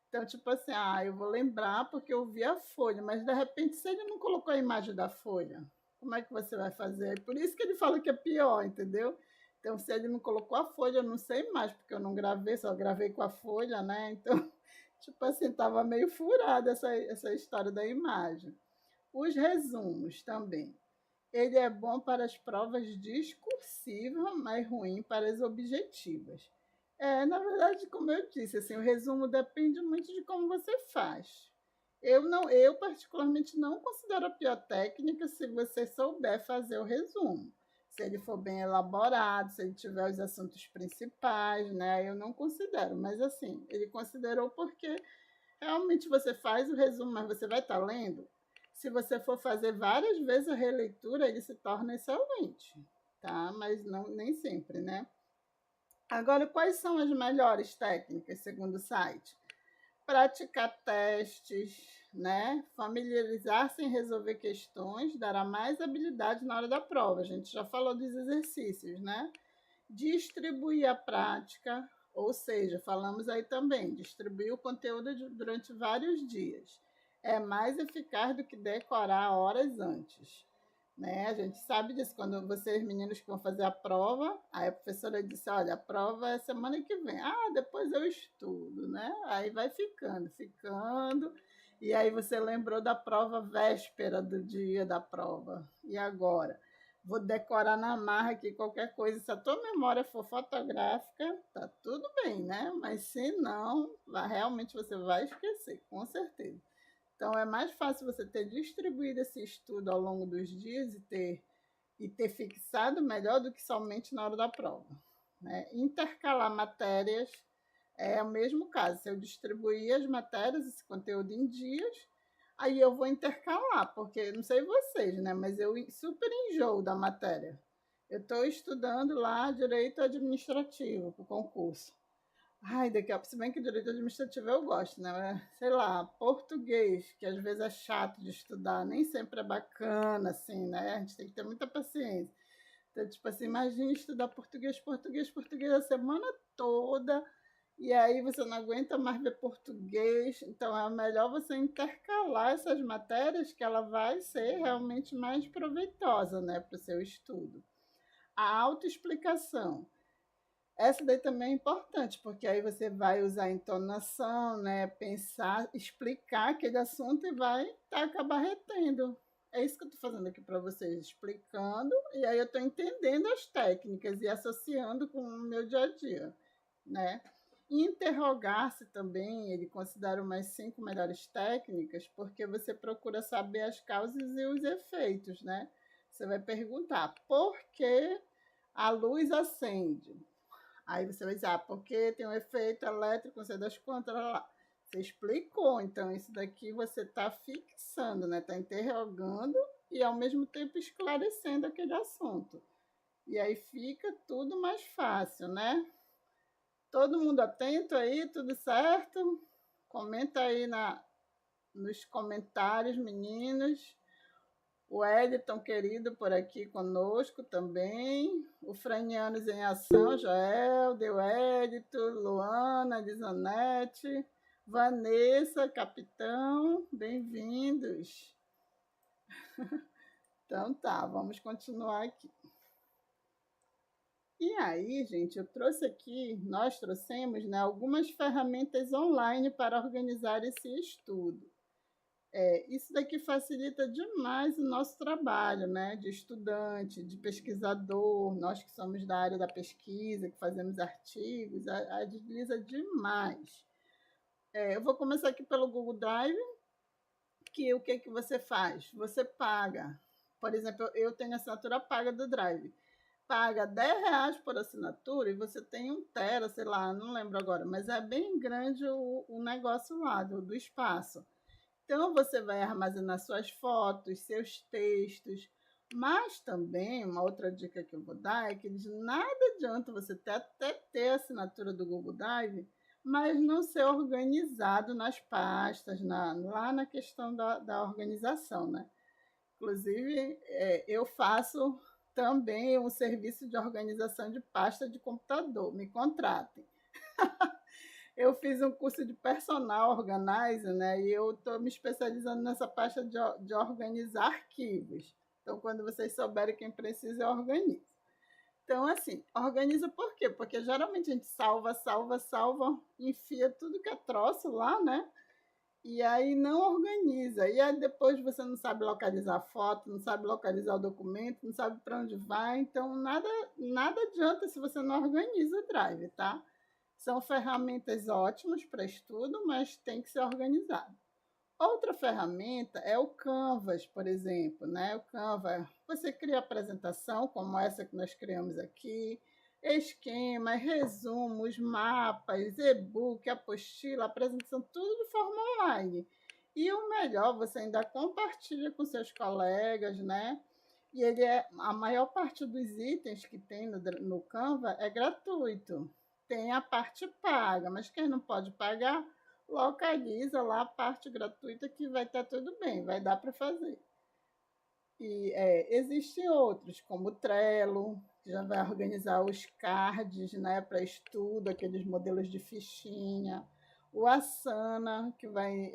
Então, tipo assim, eu vou lembrar porque eu vi a folha, mas de repente, se ele não colocou a imagem da folha, como é que você vai fazer? Por isso que ele fala que é pior, entendeu? Então, se ele não colocou a folha, eu não sei mais, porque eu não gravei, só gravei com a folha, né? Então, tipo assim, estava meio furada essa história da imagem. Os resumos também. Ele é bom para as provas discursivas, mas ruim para as objetivas. Na verdade, como eu disse, assim, o resumo depende muito de como você faz. Eu particularmente não considero a pior técnica se você souber fazer o resumo. Se ele for bem elaborado, se ele tiver os assuntos principais, né? Eu não considero, mas assim, ele considerou porque realmente você faz o resumo, mas você vai estar lendo. Se você for fazer várias vezes a releitura, ele se torna excelente, tá? Mas não, nem sempre, né? Agora, quais são as melhores técnicas, segundo o site? Praticar testes, né? Familiarizar-se em resolver questões dará mais habilidade na hora da prova. A gente já falou dos exercícios, né? Distribuir a prática, ou seja, falamos aí também, distribuir o conteúdo durante vários dias. É mais eficaz do que decorar horas antes. Né? A gente sabe disso, quando vocês, meninos, que vão fazer a prova, aí a professora disse, olha, a prova é semana que vem. Ah, depois eu estudo, né? Aí vai ficando, e aí você lembrou da prova véspera do dia da prova. E agora? Vou decorar na marra aqui qualquer coisa. Se a tua memória for fotográfica, tá tudo bem, né? Mas se não, realmente você vai esquecer, com certeza. Então, é mais fácil você ter distribuído esse estudo ao longo dos dias e ter fixado melhor do que somente na hora da prova. Né? Intercalar matérias é o mesmo caso. Se eu distribuir as matérias, esse conteúdo em dias, aí eu vou intercalar, porque não sei vocês, né? Mas eu super enjoo da matéria. Eu estou estudando lá direito administrativo para o concurso. Ai, daqui a pouco, se bem que direito administrativo eu gosto, né? Sei lá, português, que às vezes é chato de estudar, nem sempre é bacana, assim, né? A gente tem que ter muita paciência. Então, tipo assim, imagine estudar português a semana toda, e aí você não aguenta mais ver português. Então, é melhor você intercalar essas matérias, que ela vai ser realmente mais proveitosa, né, para o seu estudo. A autoexplicação. Essa daí também é importante, porque aí você vai usar entonação, né? Pensar, explicar aquele assunto e vai acabar retendo. É isso que eu estou fazendo aqui para vocês, explicando, e aí eu estou entendendo as técnicas e associando com o meu dia a dia, né? Interrogar-se também, ele considera umas 5 melhores técnicas, porque você procura saber as causas e os efeitos, né? Você vai perguntar por que a luz acende? Aí você vai dizer, porque tem um efeito elétrico, não sei das quantas, lá. Você explicou, então isso daqui você está fixando, né? Está interrogando e ao mesmo tempo esclarecendo aquele assunto. E aí fica tudo mais fácil, né? Todo mundo atento aí, tudo certo? Comenta aí nos comentários, meninos. O Editon querido por aqui conosco também. O Franianos em Ação, Joel, Deu Edito, Luana, Lisonete, Vanessa, Capitão, bem-vindos. Então tá, vamos continuar aqui. E aí, gente, nós trouxemos, né, algumas ferramentas online para organizar esse estudo. Isso daqui facilita demais o nosso trabalho, né? De estudante, de pesquisador, nós que somos da área da pesquisa, que fazemos artigos, agiliza demais. Eu vou começar aqui pelo Google Drive, que o que você faz? Você paga. Por exemplo, eu tenho assinatura paga do Drive. Paga R$ 10 por assinatura e você tem 1 tera, sei lá, não lembro agora, mas é bem grande o negócio lá do espaço. Então, você vai armazenar suas fotos, seus textos, mas também, uma outra dica que eu vou dar é que de nada adianta você até ter a assinatura do Google Drive, mas não ser organizado nas pastas, lá na questão da organização, né? Inclusive, eu faço também um serviço de organização de pasta de computador, me contratem. Eu fiz um curso de personal organizer, né? E eu estou me especializando nessa parte de organizar arquivos. Então, quando vocês souberem quem precisa, eu organizo. Então, assim, organiza por quê? Porque geralmente a gente salva, enfia tudo que é troço lá, né? E aí não organiza. E aí depois você não sabe localizar a foto, não sabe localizar o documento, não sabe para onde vai. Então, nada adianta se você não organiza o Drive, tá? São ferramentas ótimas para estudo, mas tem que ser organizado. Outra ferramenta é o Canvas, por exemplo, né? O Canva, você cria apresentação como essa que nós criamos aqui, esquemas, resumos, mapas, e-book, apostila, apresentação, tudo de forma online. E o melhor, você ainda compartilha com seus colegas, né? E a maior parte dos itens que tem no Canva é gratuito. Tem a parte paga, mas quem não pode pagar, localiza lá a parte gratuita que vai estar tudo bem, vai dar para fazer. E existem outros, como o Trello, que já vai organizar os cards, né, para estudo, aqueles modelos de fichinha. O Asana, que vai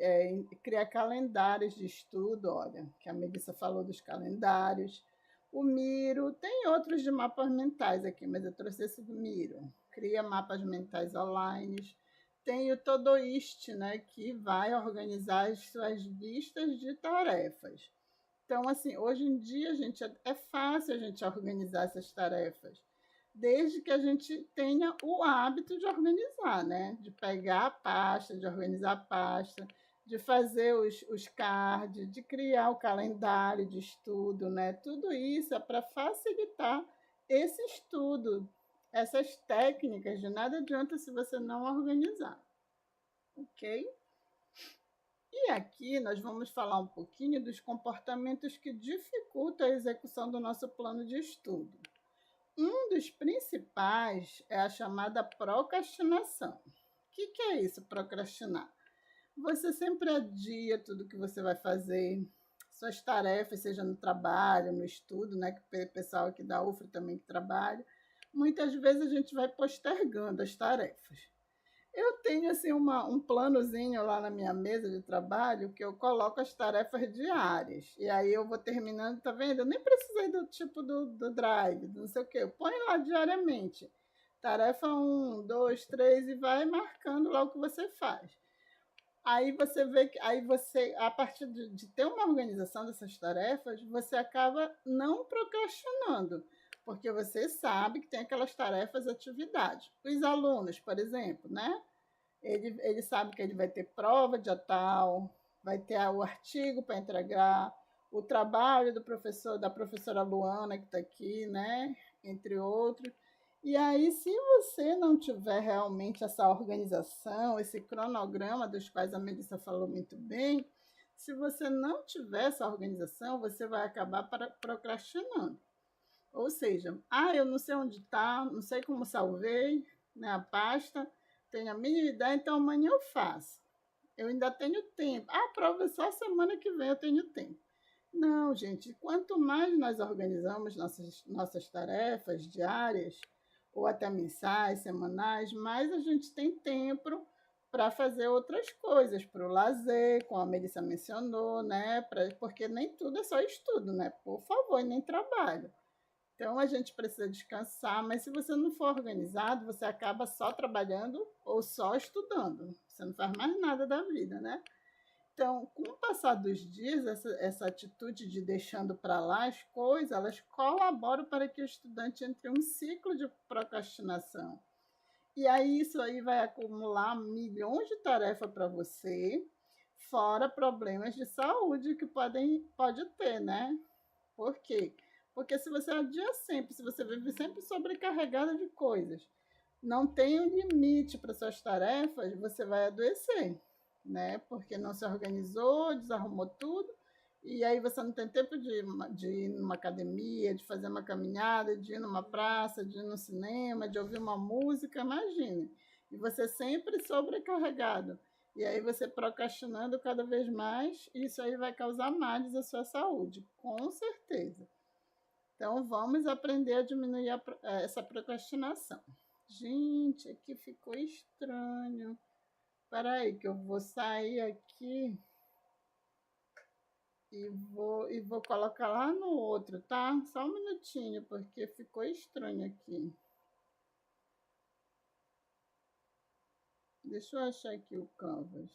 criar calendários de estudo, olha, que a Melissa falou dos calendários. O Miro, tem outros de mapas mentais aqui, mas eu trouxe esse do Miro. Cria mapas mentais online. Tem o Todoist, né, que vai organizar as suas listas de tarefas. Então, assim, hoje em dia, gente, é fácil a gente organizar essas tarefas, desde que a gente tenha o hábito de organizar, né? De pegar a pasta, de organizar a pasta, de fazer os cards, de criar o calendário de estudo, né? Tudo isso é para facilitar esse estudo, essas técnicas. De nada adianta se você não organizar, ok? E aqui nós vamos falar um pouquinho dos comportamentos que dificultam a execução do nosso plano de estudo. Um dos principais é a chamada procrastinação. O que é isso, procrastinar? Você sempre adia tudo que você vai fazer, suas tarefas, seja no trabalho, no estudo, né? Que o pessoal aqui da UFRA também que trabalha. Muitas vezes a gente vai postergando as tarefas. Eu tenho assim um planozinho lá na minha mesa de trabalho que eu coloco as tarefas diárias. E aí eu vou terminando, tá vendo? Eu nem precisei do tipo do drive, do não sei o quê. Eu ponho lá diariamente. Tarefa 1, 2, 3 e vai marcando lá o que você faz. Aí você vê que aí você, a partir de ter uma organização dessas tarefas, você acaba não procrastinando, porque você sabe que tem aquelas tarefas, atividades. Os alunos, por exemplo, né? Ele sabe que ele vai ter prova dia tal, vai ter o artigo para entregar, o trabalho do professor, da professora Luana, que está aqui, né? Entre outros. E aí, se você não tiver realmente essa organização, esse cronograma dos quais a Melissa falou muito bem, se você não tiver essa organização, você vai acabar procrastinando. Ou seja, eu não sei onde está, não sei como salvei, né, a pasta, tenho a mínima ideia, então amanhã eu faço. Eu ainda tenho tempo. A prova é só semana que vem, eu tenho tempo. Não, gente, quanto mais nós organizamos nossas tarefas diárias, ou até mensais, semanais, mais a gente tem tempo para fazer outras coisas, para o lazer, como a Melissa mencionou, né? Porque nem tudo é só estudo, né? Por favor, nem trabalho. Então a gente precisa descansar, mas se você não for organizado, você acaba só trabalhando ou só estudando. Você não faz mais nada da vida, né? Então, com o passar dos dias, essa atitude de deixando para lá as coisas, elas colaboram para que o estudante entre em um ciclo de procrastinação. E aí isso aí vai acumular milhões de tarefas para você, fora problemas de saúde que pode ter, né? Por quê? Porque se você adia sempre, se você vive sempre sobrecarregada de coisas, não tem um limite para suas tarefas, você vai adoecer, né? Porque não se organizou, desarrumou tudo, e aí você não tem tempo de ir numa academia, de fazer uma caminhada, de ir numa praça, de ir no cinema, de ouvir uma música, imagine. E você sempre sobrecarregado. E aí você procrastinando cada vez mais, isso aí vai causar males à sua saúde, com certeza. Então, vamos aprender a diminuir essa procrastinação. Gente, aqui ficou estranho. Espera aí, que eu vou sair aqui e vou colocar lá no outro, tá? Só um minutinho, porque ficou estranho aqui. Deixa eu achar aqui o Canvas.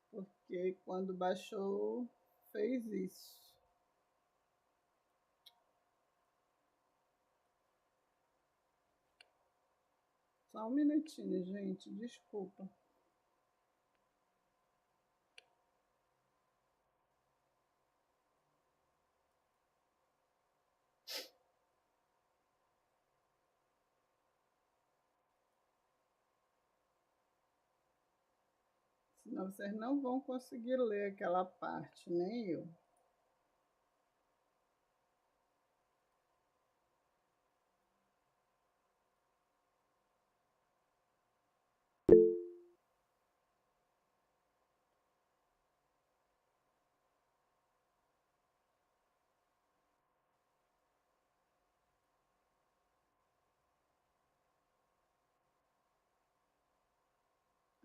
Porque quando baixou, fez isso. Só um minutinho, gente, desculpa. Senão vocês não vão conseguir ler aquela parte, nem eu.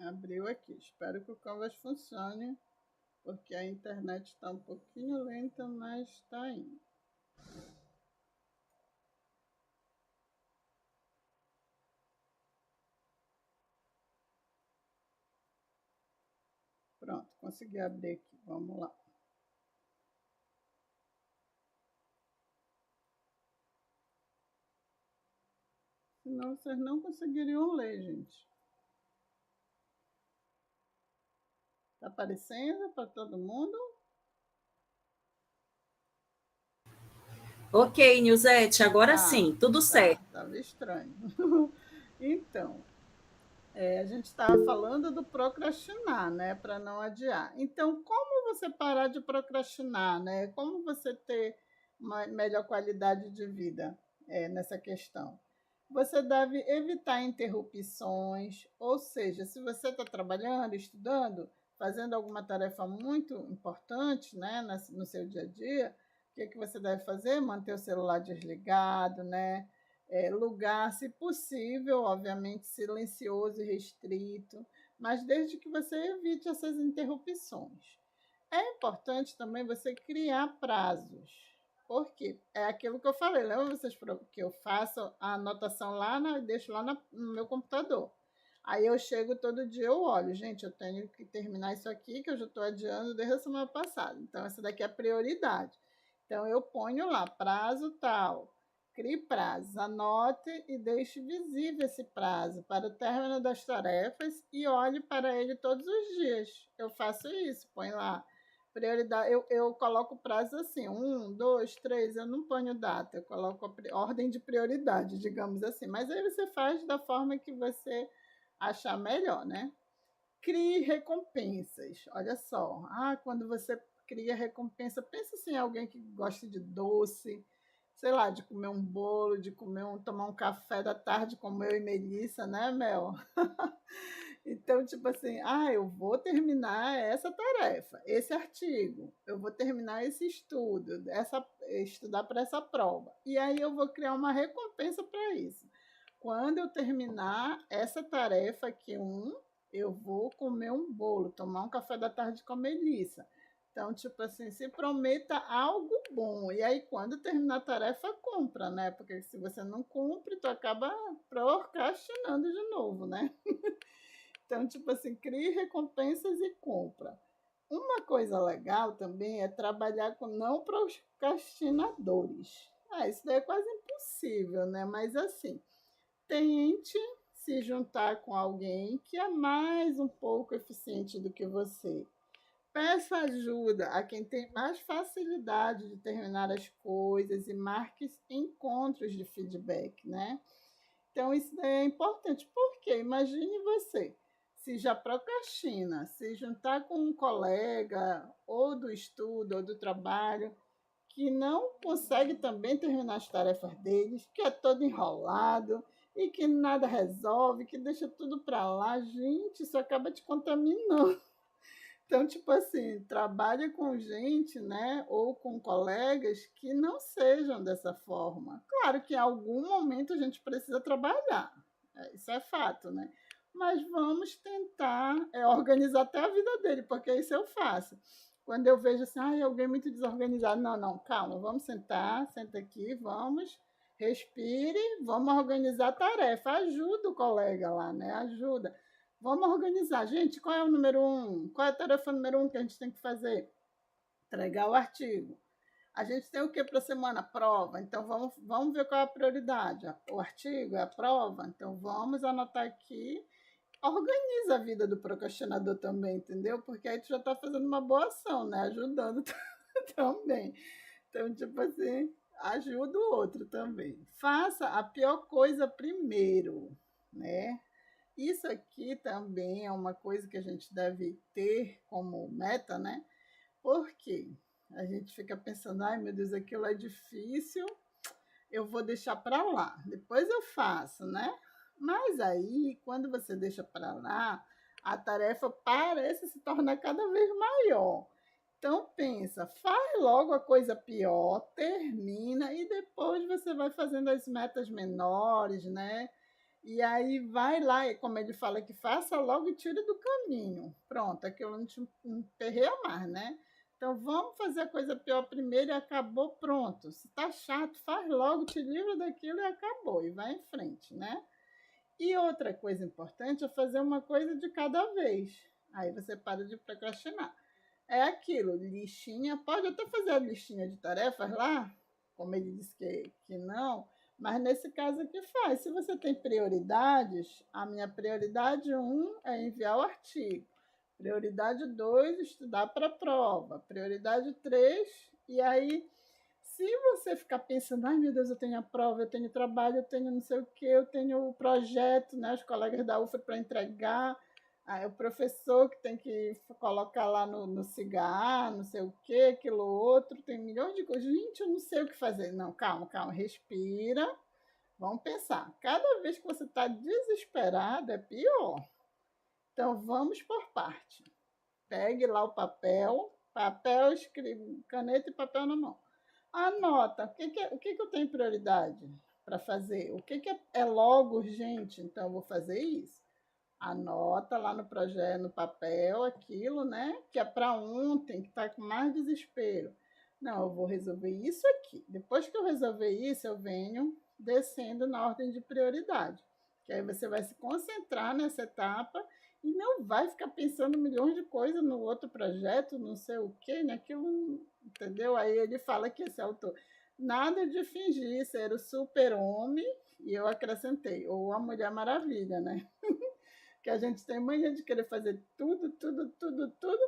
Abriu aqui. Espero que o Canvas funcione, porque a internet está um pouquinho lenta, mas está indo. Pronto, consegui abrir aqui. Vamos lá. Senão vocês não conseguiriam ler, gente. Tá aparecendo para todo mundo? Ok, Nilzete, agora sim, tudo certo. Estava estranho. Então, a gente estava falando do procrastinar, né? Para não adiar. Então, como você parar de procrastinar, né? Como você ter uma melhor qualidade de vida nessa questão? Você deve evitar interrupções, ou seja, se você está trabalhando, estudando, fazendo alguma tarefa muito importante, né, no seu dia a dia, o que você deve fazer? Manter o celular desligado, né? Lugar, se possível, obviamente silencioso e restrito, mas desde que você evite essas interrupções. É importante também você criar prazos. Por quê? É aquilo que eu falei, lembra vocês que eu faço a anotação lá, deixo lá no meu computador. Aí eu chego todo dia, eu olho, gente, eu tenho que terminar isso aqui, que eu já estou adiando desde a semana passada. Então, essa daqui é a prioridade. Então, eu ponho lá, prazo tal, crie prazos, anote e deixe visível esse prazo para o término das tarefas e olhe para ele todos os dias. Eu faço isso, ponho lá prioridade, eu coloco prazo assim, 1, 2, 3, eu não ponho data, eu coloco a ordem de prioridade, digamos assim. Mas aí você faz da forma que você achar melhor, né? Crie recompensas. Olha só, quando você cria recompensa, pensa assim, em alguém que gosta de doce, sei lá, de comer um bolo, tomar um café da tarde, como eu e Melissa, né, Mel? Então, tipo assim, eu vou terminar essa tarefa, esse artigo, eu vou terminar esse estudo, estudar para essa prova. E aí eu vou criar uma recompensa para isso. Quando eu terminar essa tarefa aqui, eu vou comer um bolo, tomar um café da tarde com a Melissa. Então, tipo assim, se prometa algo bom. E aí, quando terminar a tarefa, compra, né? Porque se você não cumpre, tu acaba procrastinando de novo, né? Então, tipo assim, crie recompensas e compra. Uma coisa legal também é trabalhar com não procrastinadores. Isso daí é quase impossível, né? Mas assim, tente se juntar com alguém que é mais um pouco eficiente do que você. Peça ajuda a quem tem mais facilidade de terminar as coisas e marque encontros de feedback, né? Então, isso é importante, porque imagine você, se já procrastina, se juntar com um colega, ou do estudo, ou do trabalho, que não consegue também terminar as tarefas deles, que é todo enrolado e que nada resolve, que deixa tudo para lá, gente, isso acaba te contaminando. Então, tipo assim, trabalha com gente, né, ou com colegas que não sejam dessa forma. Claro que em algum momento a gente precisa trabalhar, isso é fato, né? Mas vamos tentar organizar até a vida dele, porque isso eu faço. Quando eu vejo assim, alguém muito desorganizado, não, não, calma, vamos sentar, senta aqui, vamos, respire, vamos organizar a tarefa, ajuda o colega lá, né? Ajuda. Vamos organizar. Gente, qual é o número 1? Qual é a tarefa número 1 que a gente tem que fazer? Entregar o artigo. A gente tem o que para a semana? Prova. Então, vamos ver qual é a prioridade. O artigo é a prova. Então, vamos anotar aqui. Organiza a vida do procrastinador também, entendeu? Porque aí tu já está fazendo uma boa ação, né? Ajudando também. Então, tipo assim, ajuda o outro também. Faça a pior coisa primeiro, né? Isso aqui também é uma coisa que a gente deve ter como meta, né? Porque a gente fica pensando, ai meu Deus, aquilo é difícil, eu vou deixar para lá, depois eu faço, né? Mas aí, quando você deixa para lá, a tarefa parece se tornar cada vez maior. Então pensa, faz logo a coisa pior, termina e depois você vai fazendo as metas menores, né? E aí vai lá, e como ele fala que faça logo e tire do caminho. Pronto, aquilo não te emperreia mais, né? Então vamos fazer a coisa pior primeiro e acabou, pronto. Se tá chato, faz logo, te livra daquilo e acabou, e vai em frente, né? E outra coisa importante é fazer uma coisa de cada vez. Aí você para de procrastinar. É aquilo, listinha, pode até fazer a listinha de tarefas lá, como ele disse que não, mas nesse caso aqui faz. Se você tem prioridades, a minha prioridade 1 é enviar o artigo. Prioridade 2, estudar para a prova. Prioridade 3, e aí, se você ficar pensando, ai meu Deus, eu tenho a prova, eu tenho trabalho, eu tenho não sei o que, eu tenho o projeto, né, os colegas da UFA para entregar, aí o professor que tem que colocar lá no cigarro, não sei o que, aquilo outro, tem milhões de coisas. Gente, eu não sei o que fazer. Não, calma, calma, respira. Vamos pensar. Cada vez que você está desesperado, é pior. Então, vamos por parte. Pegue lá o papel, escreve, caneta e papel na mão. Anota, o que eu tenho prioridade para fazer? O que é logo urgente? Então, eu vou fazer isso. Anota lá no projeto, no papel, aquilo, né? Que é para ontem, que está com mais desespero. Não, eu vou resolver isso aqui. Depois que eu resolver isso, eu venho descendo na ordem de prioridade. Que aí você vai se concentrar nessa etapa e não vai ficar pensando milhões de coisas no outro projeto, não sei o quê, naquilo, entendeu? Aí ele fala que esse autor, nada de fingir ser o super-homem, e eu acrescentei, ou a Mulher Maravilha, né? Que a gente tem mania de querer fazer tudo, tudo, tudo, tudo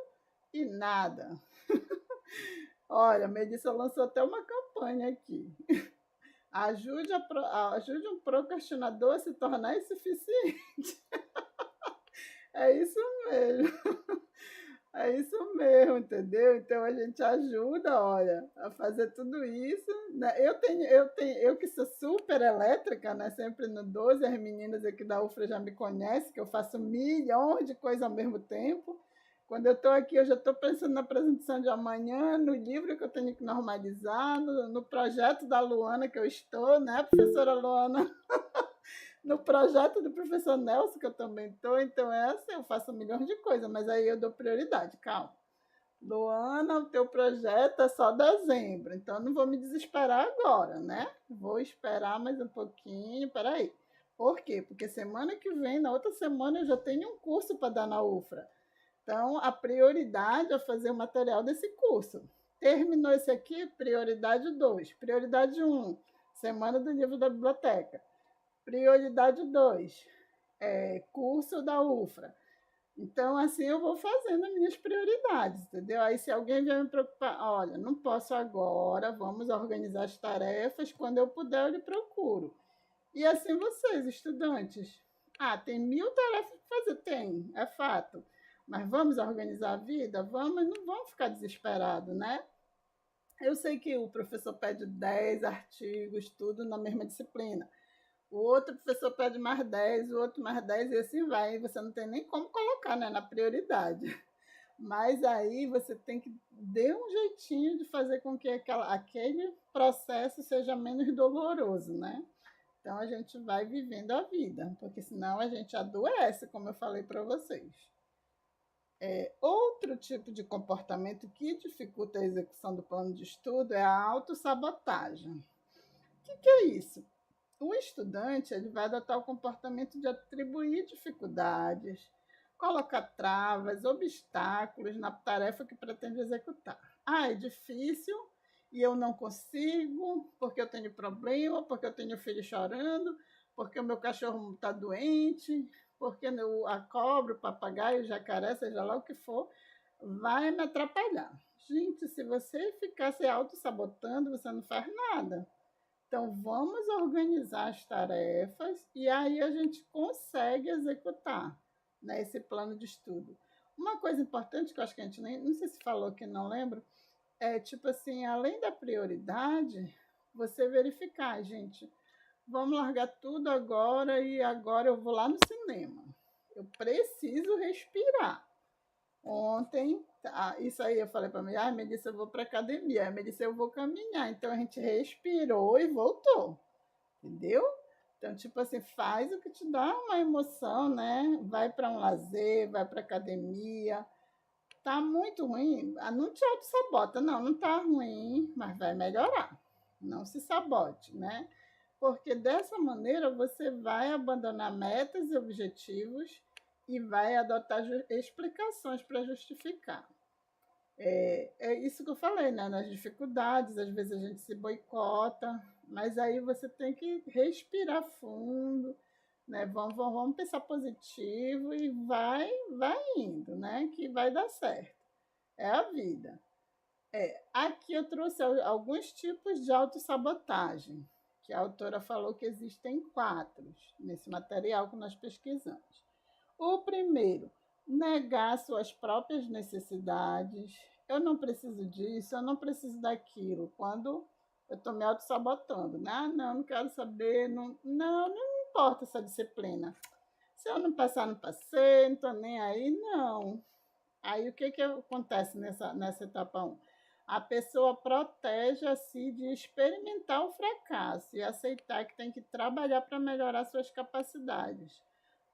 e nada. Olha, a Melissa lançou até uma campanha aqui. Ajude um procrastinador a se tornar insuficiente. É isso mesmo. É isso mesmo, entendeu? Então a gente ajuda, olha, a fazer tudo isso, né? Eu que sou super elétrica, né? Sempre no 12, as meninas aqui da UFRA já me conhecem, que eu faço milhões de coisas ao mesmo tempo. Quando eu estou aqui, eu já estou pensando na apresentação de amanhã, no livro que eu tenho que normalizar, no projeto da Luana que eu estou, né, professora Luana? No projeto do professor Nelson, que eu também estou, então é assim, eu faço milhões de coisas, mas aí eu dou prioridade, calma. Luana, o teu projeto é só dezembro, então não vou me desesperar agora, né? Vou esperar mais um pouquinho, peraí. Por quê? Porque semana que vem, na outra semana, eu já tenho um curso para dar na UFRA. Então, a prioridade é fazer o material desse curso. Terminou esse aqui, prioridade 2. Prioridade 1, semana do livro da biblioteca. Prioridade 2, curso da UFRA. Então, assim, eu vou fazendo as minhas prioridades, entendeu? Aí, se alguém vier me preocupar, olha, não posso agora, vamos organizar as tarefas, quando eu puder, eu lhe procuro. E assim vocês, estudantes. Ah, tem 1000 tarefas para fazer? Tem, é fato. Mas vamos organizar a vida? Vamos, não vamos ficar desesperados, né? Eu sei que o professor pede 10 artigos, tudo na mesma disciplina. O outro professor pede mais 10, o outro mais 10 e assim vai. E você não tem nem como colocar, né, na prioridade. Mas aí você tem que dar um jeitinho de fazer com que aquele processo seja menos doloroso, né? Então a gente vai vivendo a vida, porque senão a gente adoece, como eu falei para vocês. Outro tipo de comportamento que dificulta a execução do plano de estudo é a autossabotagem. O que é isso? O estudante ele vai adotar o comportamento de atribuir dificuldades, colocar travas, obstáculos na tarefa que pretende executar. Ah, é difícil, e eu não consigo, porque eu tenho problema, porque eu tenho filho chorando, porque o meu cachorro está doente, porque a cobra, o papagaio, o jacaré, seja lá o que for, vai me atrapalhar. Gente, se você ficar se auto-sabotando, você não faz nada. Então, vamos organizar as tarefas e aí a gente consegue executar, né, esse plano de estudo. Uma coisa importante que eu acho que a gente nem, não sei se falou aqui, não lembro, é tipo assim, além da prioridade, você verificar, gente, vamos largar tudo agora e agora eu vou lá no cinema. Eu preciso respirar. Ontem, isso aí eu falei para mim, Melissa, eu vou para academia. A Melissa, eu vou caminhar. Então a gente respirou e voltou, entendeu? Então, tipo assim, faz o que te dá uma emoção, né? Vai para um lazer, vai para academia. Tá muito ruim, não te auto-sabota. Não, não tá ruim, mas vai melhorar. Não se sabote, né? Porque dessa maneira você vai abandonar metas e objetivos e vai adotar explicações para justificar. É isso que eu falei, né? Nas dificuldades, às vezes a gente se boicota, mas aí você tem que respirar fundo, né? Vamos pensar positivo e vai indo, né? Que vai dar certo. É a vida. Aqui eu trouxe alguns tipos de autossabotagem, que a autora falou que existem 4 nesse material que nós pesquisamos. O primeiro, negar suas próprias necessidades. Eu não preciso disso, eu não preciso daquilo. Quando eu estou me auto-sabotando, né? Não quero saber, não importa essa disciplina. Se eu não passar, não passei, não estou nem aí, não. Aí o que acontece nessa etapa 1? A pessoa protege a si de experimentar o fracasso e aceitar que tem que trabalhar para melhorar suas capacidades,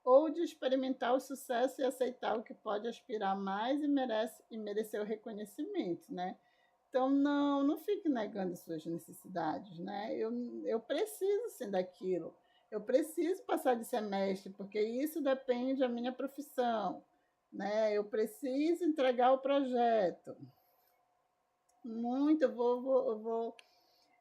ou de experimentar o sucesso e aceitar o que pode aspirar mais e merecer o reconhecimento, né? Então, não fique negando suas necessidades, né? Eu preciso sim daquilo. Eu preciso passar de semestre, porque isso depende da minha profissão, né? Eu preciso entregar o projeto.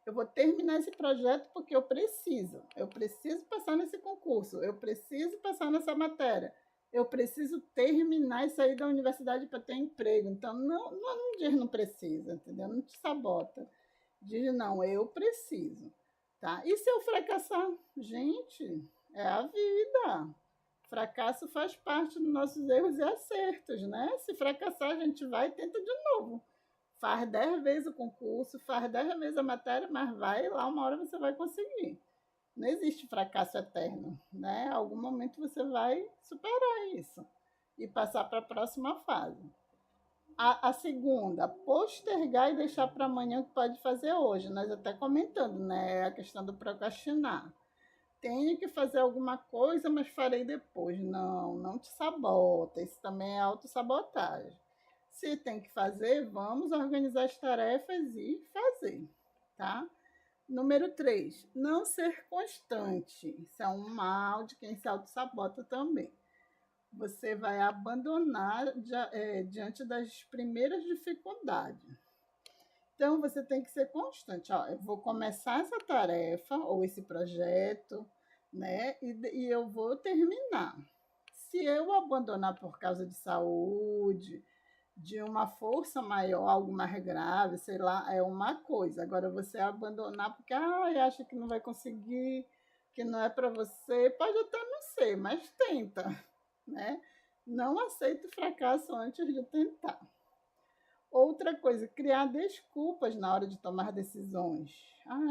Eu vou terminar esse projeto porque eu preciso. Eu preciso passar nesse concurso. Eu preciso passar nessa matéria. Eu preciso terminar e sair da universidade para ter emprego. Então, não diz não precisa, entendeu? Não te sabota. Diz não, eu preciso. Tá? E se eu fracassar? Gente, é a vida. Fracasso faz parte dos nossos erros e acertos, né? Se fracassar, a gente vai e tenta de novo. Faz 10 vezes o concurso, faz 10 vezes a matéria, mas vai lá, uma hora você vai conseguir. Não existe fracasso eterno, né? Em algum momento você vai superar isso e passar para a próxima fase. A segunda, postergar e deixar para amanhã o que pode fazer hoje. Nós até comentando, né? A questão do procrastinar. Tenho que fazer alguma coisa, mas farei depois. Não te sabota. Isso também é autossabotagem. Se tem que fazer, vamos organizar as tarefas e fazer, tá? Número 3, não ser constante. Isso é um mal de quem se autossabota também. Você vai abandonar diante das primeiras dificuldades. Então, você tem que ser constante. Ó, eu vou começar essa tarefa ou esse projeto, né? E eu vou terminar. Se eu abandonar por causa de saúde, de uma força maior, algo mais grave, sei lá, é uma coisa. Agora, você abandonar porque acha que não vai conseguir, que não é para você, pode até não ser, mas tenta, né? Não aceita o fracasso antes de tentar. Outra coisa, criar desculpas na hora de tomar decisões.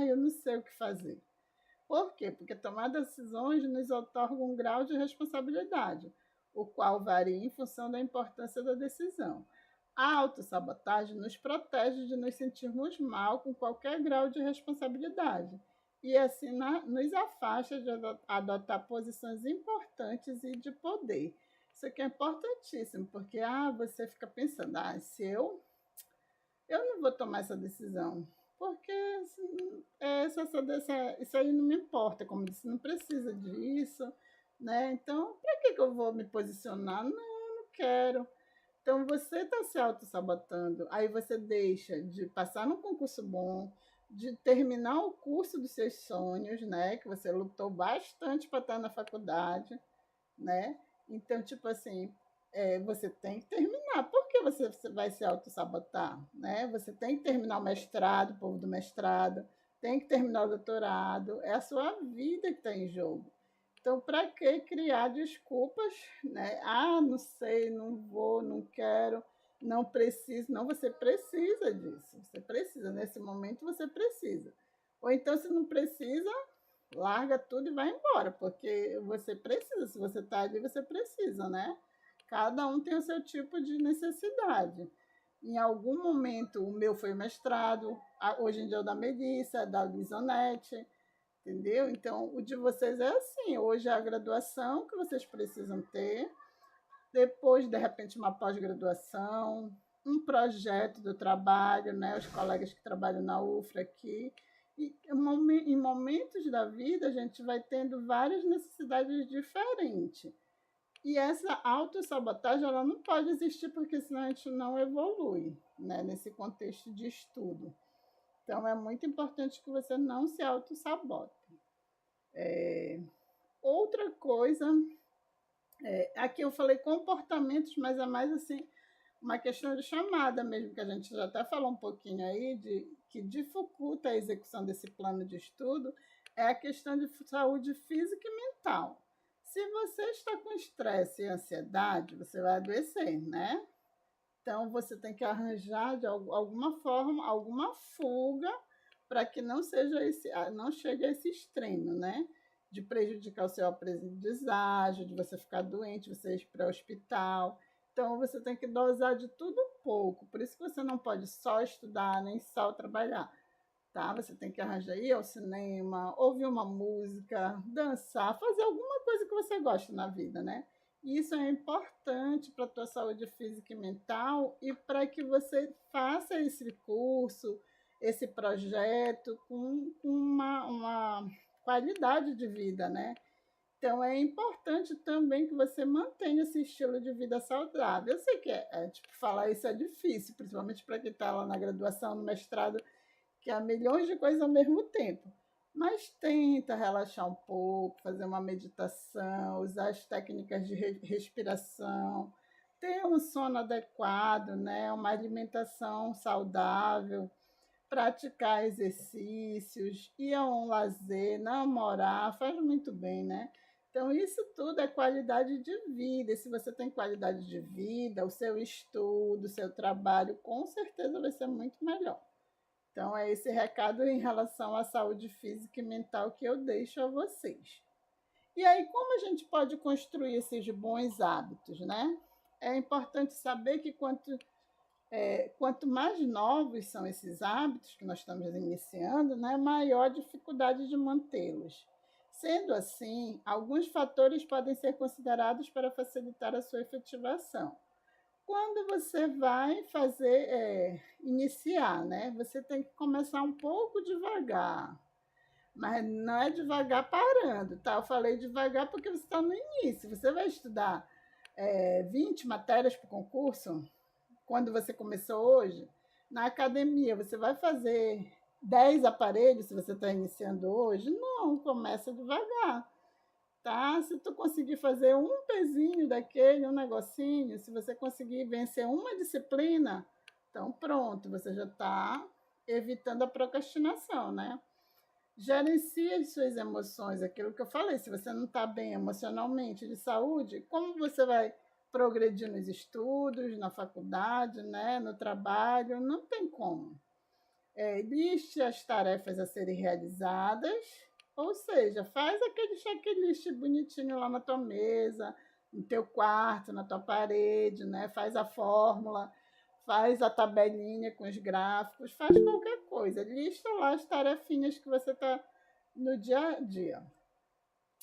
Eu não sei o que fazer. Por quê? Porque tomar decisões nos otorga um grau de responsabilidade, o qual varia em função da importância da decisão. A autossabotagem nos protege de nos sentirmos mal com qualquer grau de responsabilidade e assim nos afasta de adotar posições importantes e de poder. Isso aqui é importantíssimo, porque você fica pensando, se eu não vou tomar essa decisão, porque isso aí não me importa, como disse, não precisa disso, né? Então, para que eu vou me posicionar? Não quero. Então, você está se auto-sabotando, aí você deixa de passar num concurso bom, de terminar o curso dos seus sonhos, né? Que você lutou bastante para estar na faculdade, né? Então, tipo assim, você tem que terminar. Por que você vai se auto-sabotar, né? Você tem que terminar o mestrado, o povo do mestrado, tem que terminar o doutorado, é a sua vida que está em jogo. Então, para que criar desculpas, né? Ah, não sei, não vou, não quero, não preciso. Não, você precisa disso. Você precisa, nesse momento você precisa. Ou então, se não precisa, larga tudo e vai embora, porque você precisa, se você está ali, você precisa, né? Cada um tem o seu tipo de necessidade. Em algum momento, o meu foi o mestrado, hoje em dia é o da Melissa, da Lisonete, entendeu? Então, o de vocês é assim, hoje é a graduação que vocês precisam ter, depois, de repente, uma pós-graduação, um projeto do trabalho, né? Os colegas que trabalham na UFRA aqui. E em momentos da vida, a gente vai tendo várias necessidades diferentes. E essa autossabotagem, ela não pode existir, porque senão a gente não evolui, né? Nesse contexto de estudo. Então, é muito importante que você não se autossabote. Outra coisa, aqui eu falei comportamentos, mas é mais assim, uma questão de chamada mesmo, que a gente já até falou um pouquinho aí, que dificulta a execução desse plano de estudo, é a questão de saúde física e mental. Se você está com estresse e ansiedade, você vai adoecer, né? Então, você tem que arranjar de alguma forma, alguma fuga para que não chegue a esse extremo, né? De prejudicar o seu aprendizagem, de você ficar doente, você ir para o hospital. Então, você tem que dosar de tudo um pouco. Por isso que você não pode só estudar, nem só trabalhar, tá? Você tem que arranjar ir ao cinema, ouvir uma música, dançar, fazer alguma coisa que você gosta na vida, né? Isso é importante para a tua saúde física e mental e para que você faça esse curso, esse projeto com uma qualidade de vida, né? Então, é importante também que você mantenha esse estilo de vida saudável. Eu sei que tipo, falar isso é difícil, principalmente para quem está lá na graduação, no mestrado, que há milhões de coisas ao mesmo tempo. Mas tenta relaxar um pouco, fazer uma meditação, usar as técnicas de respiração, ter um sono adequado, né? Uma alimentação saudável, praticar exercícios, ir a um lazer, namorar, faz muito bem, né? Então, isso tudo é qualidade de vida. E se você tem qualidade de vida, o seu estudo, o seu trabalho, com certeza vai ser muito melhor. Então, é esse recado em relação à saúde física e mental que eu deixo a vocês. E aí, como a gente pode construir esses bons hábitos, né? É importante saber que quanto mais novos são esses hábitos que nós estamos iniciando, né, maior a dificuldade de mantê-los. Sendo assim, alguns fatores podem ser considerados para facilitar a sua efetivação. Quando você vai iniciar, né? Você tem que começar um pouco devagar, mas não é devagar parando, tá? Eu falei devagar porque você está no início. Você vai estudar 20 matérias para o concurso, quando você começou hoje. Na academia, você vai fazer 10 aparelhos se você está iniciando hoje? Não, começa devagar. Tá? Se tu conseguir fazer um pezinho daquele, um negocinho, se você conseguir vencer uma disciplina, então pronto, você já está evitando a procrastinação, né? Gerencie as suas emoções, aquilo que eu falei, se você não está bem emocionalmente, de saúde, como você vai progredir nos estudos, na faculdade, né? No trabalho? Não tem como. Liste as tarefas a serem realizadas, ou seja, faz aquele checklist bonitinho lá na tua mesa, no teu quarto, na tua parede, né? Faz a fórmula, faz a tabelinha com os gráficos, faz qualquer coisa. Lista lá as tarefinhas que você está no dia a dia.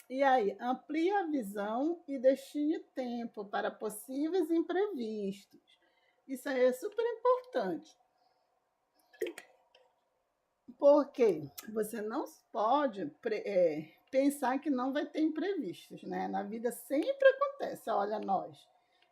E aí, amplie a visão e destine tempo para possíveis imprevistos. Isso aí é super importante. Porque você não pode pensar que não vai ter imprevistos, né? Na vida sempre acontece, olha nós.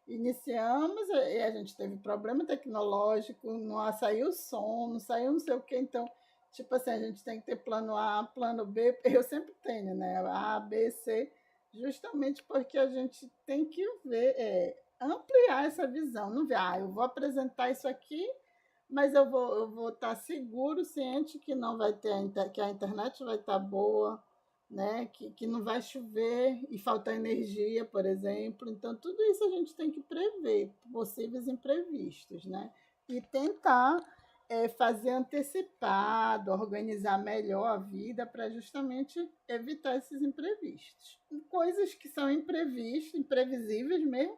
Iniciamos e a gente teve problema tecnológico, não saiu som, não saiu não sei o quê, então, tipo assim, a gente tem que ter plano A, plano B, eu sempre tenho, né? A, B, C, justamente porque a gente tem que ver, ampliar essa visão, não ver, eu vou apresentar isso aqui, mas eu vou estar seguro, ciente que não vai ter que a internet vai estar boa, né? Que não vai chover e faltar energia, por exemplo. Então, tudo isso a gente tem que prever, possíveis imprevistos, né? E tentar fazer antecipado, organizar melhor a vida para justamente evitar esses imprevistos. Coisas que são imprevistas, imprevisíveis mesmo,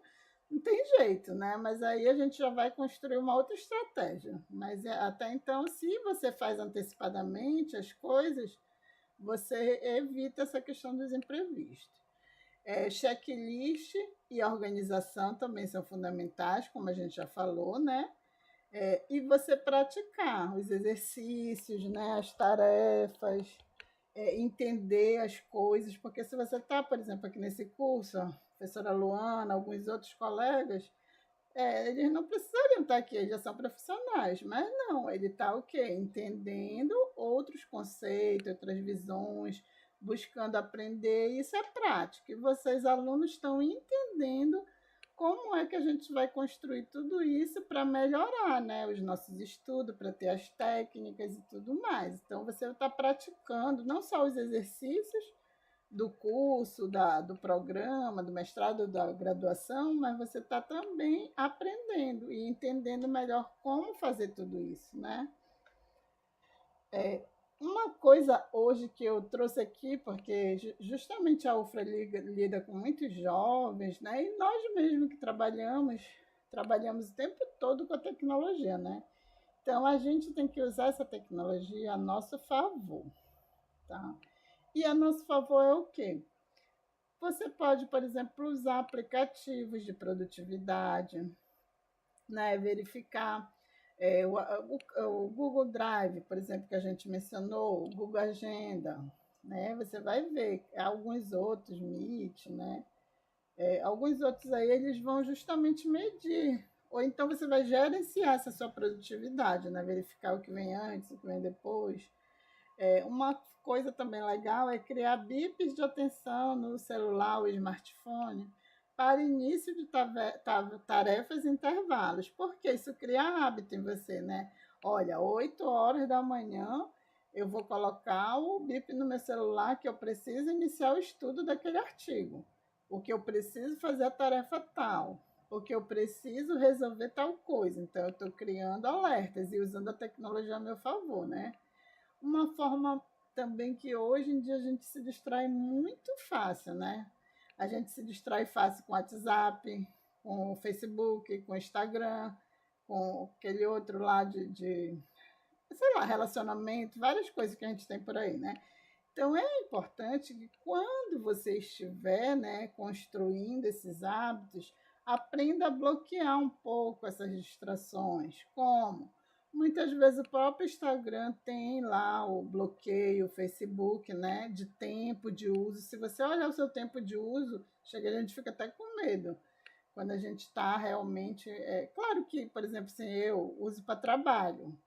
não tem jeito, né? Mas aí a gente já vai construir uma outra estratégia. Mas até então, se você faz antecipadamente as coisas, você evita essa questão dos imprevistos. Checklist e organização também são fundamentais, como a gente já falou, né? E você praticar os exercícios, né? As tarefas, entender as coisas, porque se você está, por exemplo, aqui nesse curso, a professora Luana, alguns outros colegas, eles não precisariam estar aqui, eles já são profissionais, mas não, ele está o quê? Entendendo outros conceitos, outras visões, buscando aprender, isso é prático. E vocês, alunos, estão entendendo como é que a gente vai construir tudo isso para melhorar, né, os nossos estudos, para ter as técnicas e tudo mais. Então, você está praticando não só os exercícios, do curso, do programa, do mestrado, da graduação, mas você está também aprendendo e entendendo melhor como fazer tudo isso, né? Uma coisa hoje que eu trouxe aqui, porque justamente a UFRA lida com muitos jovens, né? E nós mesmos que trabalhamos o tempo todo com a tecnologia, né? Então a gente tem que usar essa tecnologia a nosso favor, tá? E a nosso favor é o quê? Você pode, por exemplo, usar aplicativos de produtividade, né? Verificar o Google Drive, por exemplo, que a gente mencionou, o Google Agenda, né? Você vai ver alguns outros, Meet, né? Alguns outros aí eles vão justamente medir. Ou então você vai gerenciar essa sua produtividade, né? Verificar o que vem antes, o que vem depois. Uma coisa também legal é criar bips de atenção no celular ou smartphone para início de tarefas e intervalos, porque isso cria hábito em você, né? Olha, 8 horas da manhã eu vou colocar o bip no meu celular que eu preciso iniciar o estudo daquele artigo, o que eu preciso fazer a tarefa tal, o que eu preciso resolver tal coisa. Então, eu estou criando alertas e usando a tecnologia a meu favor, né? Uma forma também que hoje em dia a gente se distrai muito fácil, né? A gente se distrai fácil com o WhatsApp, com o Facebook, com o Instagram, com aquele outro lá de sei lá, relacionamento, várias coisas que a gente tem por aí, né? Então é importante que quando você estiver, né, construindo esses hábitos, aprenda a bloquear um pouco essas distrações. Como? Muitas vezes o próprio Instagram tem lá o bloqueio, o Facebook, né, de tempo de uso. Se você olhar o seu tempo de uso, chega, a gente fica até com medo. Quando a gente está realmente. Claro que, por exemplo, assim, eu uso para trabalho.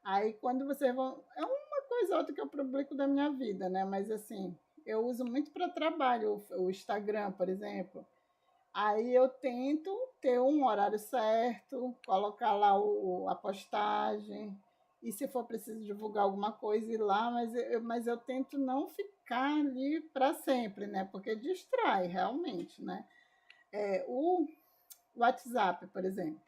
Aí quando vocês vão. É uma coisa ou outra que eu publico da minha vida, né? Mas assim, eu uso muito para trabalho, o Instagram, por exemplo. Aí eu tento ter um horário certo, colocar lá a postagem, e se for preciso divulgar alguma coisa, ir lá, mas eu tento não ficar ali para sempre, né? Porque distrai realmente, né? O WhatsApp, por exemplo.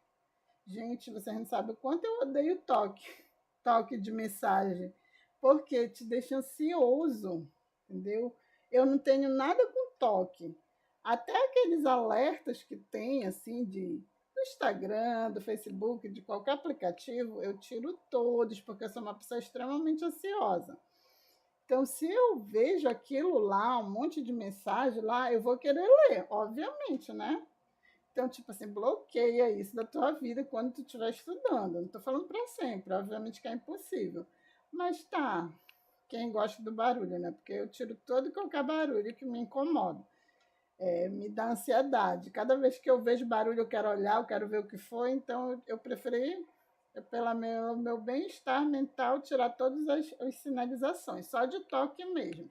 Gente, você não sabe o quanto eu odeio toque de mensagem, porque te deixa ansioso, entendeu? Eu não tenho nada com toque. Até aqueles alertas que tem, assim, do Instagram, do Facebook, de qualquer aplicativo, eu tiro todos, porque eu sou uma pessoa extremamente ansiosa. Então, se eu vejo aquilo lá, um monte de mensagem lá, eu vou querer ler, obviamente, né? Então, tipo assim, bloqueia isso da tua vida quando tu estiver estudando. Não estou falando para sempre, obviamente que é impossível. Mas tá, quem gosta do barulho, né? Porque eu tiro todo e qualquer barulho que me incomoda. Me dá ansiedade. Cada vez que eu vejo barulho, eu quero olhar, eu quero ver o que foi, então eu preferi, pelo meu bem-estar mental, tirar todas as sinalizações, só de toque mesmo.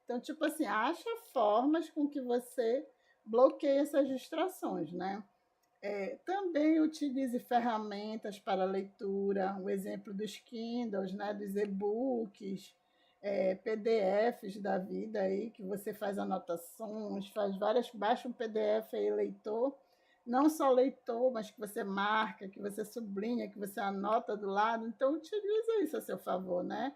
Então, tipo assim, acha formas com que você bloqueie essas distrações, né? Também utilize ferramentas para leitura, o exemplo dos Kindles, né, dos e-books, PDFs da vida aí, que você faz anotações, faz várias, baixa um PDF aí, leitor, não só leitor, mas que você marca, que você sublinha, que você anota do lado, então utiliza isso a seu favor, né?